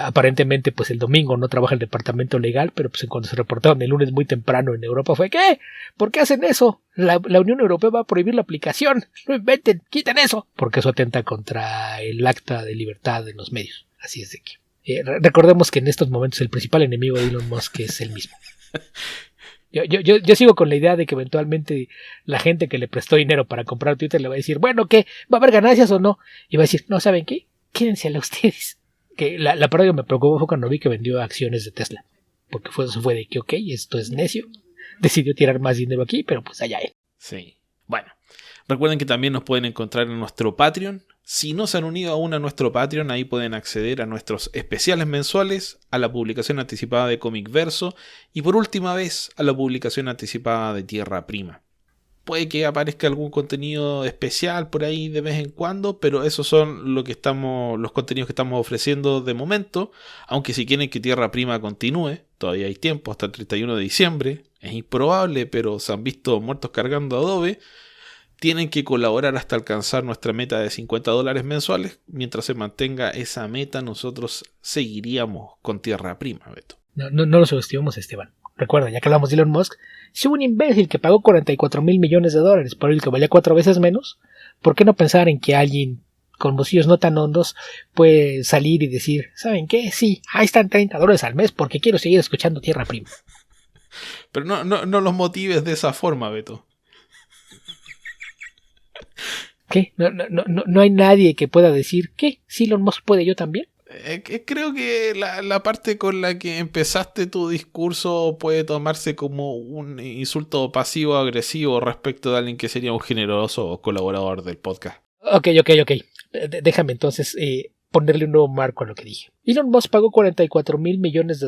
Aparentemente pues el domingo no trabaja el departamento legal, pero pues cuando se reportaron el lunes muy temprano en Europa fue ¿qué? ¿Por qué hacen eso? La Unión Europea va a prohibir la aplicación. No inventen, quiten eso. Porque eso atenta contra el acta de libertad en los medios. Así es de que recordemos que en estos momentos el principal enemigo de Elon Musk es el mismo. Yo sigo con la idea de que eventualmente la gente que le prestó dinero para comprar Twitter le va a decir, bueno, ¿qué? ¿Va a haber ganancias o no? Y va a decir, no, ¿saben qué? Quédensela ustedes. Que la parte que me preocupó fue cuando vi que vendió acciones de Tesla. Porque eso fue de que, ok, esto es necio. Decidió tirar más dinero aquí, pero pues allá él. Sí, bueno. Recuerden que también nos pueden encontrar en nuestro Patreon. Si no se han unido aún a nuestro Patreon, ahí pueden acceder a nuestros especiales mensuales, a la publicación anticipada de Comic Verso y por última vez a la publicación anticipada de Tierra Prima. Puede que aparezca algún contenido especial por ahí de vez en cuando, pero esos son los contenidos que estamos ofreciendo de momento. Aunque si quieren que Tierra Prima continúe, todavía hay tiempo hasta el 31 de diciembre. Es improbable, pero se han visto muertos cargando Adobe. Tienen que colaborar hasta alcanzar nuestra meta de $50 mensuales. Mientras se mantenga esa meta, nosotros seguiríamos con Tierra Prima, Beto. No lo subestimemos, Esteban. Recuerda, ya que hablamos de Elon Musk, si hubo un imbécil que pagó $44 mil millones por el que valía 4 veces menos, ¿por qué no pensar en que alguien con bolsillos no tan hondos puede salir y decir, ¿saben qué? Sí, ahí están $30 al mes porque quiero seguir escuchando Tierra Prima? Pero no los motives de esa forma, Beto. ¿Qué? No hay nadie que pueda decir, ¿qué? ¿Si Elon Musk puede, yo también? Creo que la parte con la que empezaste tu discurso puede tomarse como un insulto pasivo-agresivo respecto de alguien que sería un generoso colaborador del podcast. Ok. Déjame entonces ponerle un nuevo marco a lo que dije. Elon Musk pagó $44 mil millones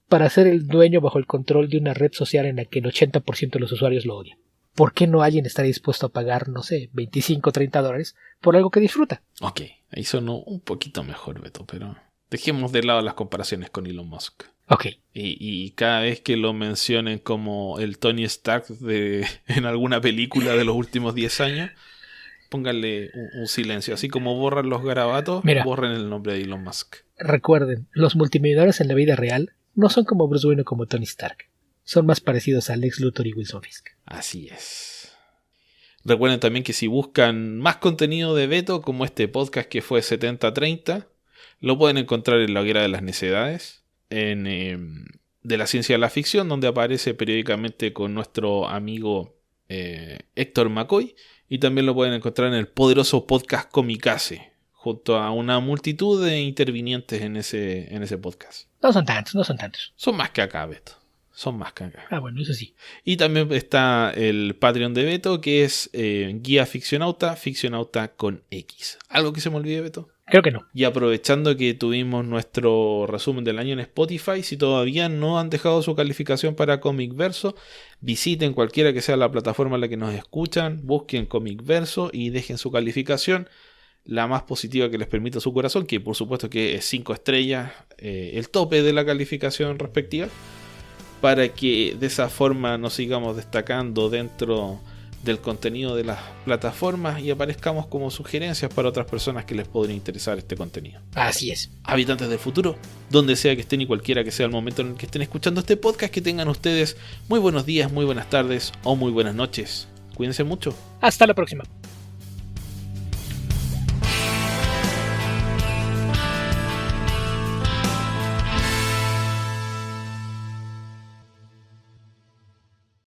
para ser el dueño bajo el control de una red social en la que el 80% de los usuarios lo odian. ¿Por qué no alguien está dispuesto a pagar, no sé, $25 o $30 por algo que disfruta? Ok, ahí sonó un poquito mejor, Beto, pero dejemos de lado las comparaciones con Elon Musk. Ok. Y cada vez que lo mencionen como el Tony Stark en alguna película de los últimos 10 años, pónganle un silencio. Así como borran los garabatos, borren el nombre de Elon Musk. Recuerden, los multimillonarios en la vida real no son como Bruce Wayne o como Tony Stark. Son más parecidos a Lex Luthor y Wilson Fisk. Así es. Recuerden también que si buscan más contenido de Beto, como este podcast que fue 7030, lo pueden encontrar en La Hoguera de las Necedades, de la Ciencia de la Ficción, donde aparece periódicamente con nuestro amigo Héctor McCoy, y también lo pueden encontrar en el poderoso podcast Comicase, junto a una multitud de intervinientes en ese podcast. No son tantos. Son más que acá, Beto. Son más que acá. Ah, bueno, eso sí. Y también está el Patreon de Beto, que es Guía Ficcionauta con X. ¿Algo que se me olvide, Beto? Creo que no. Y aprovechando que tuvimos nuestro resumen del año en Spotify, si todavía no han dejado su calificación para Comic Verso, visiten cualquiera que sea la plataforma en la que nos escuchan, busquen Comic Verso y dejen su calificación, la más positiva que les permita su corazón, que por supuesto que es 5 estrellas, el tope de la calificación respectiva, para que de esa forma nos sigamos destacando dentro del contenido de las plataformas y aparezcamos como sugerencias para otras personas que les podría interesar este contenido. Así es. Habitantes del futuro, donde sea que estén y cualquiera que sea el momento en el que estén escuchando este podcast, que tengan ustedes muy buenos días, muy buenas tardes o muy buenas noches. Cuídense mucho. Hasta la próxima.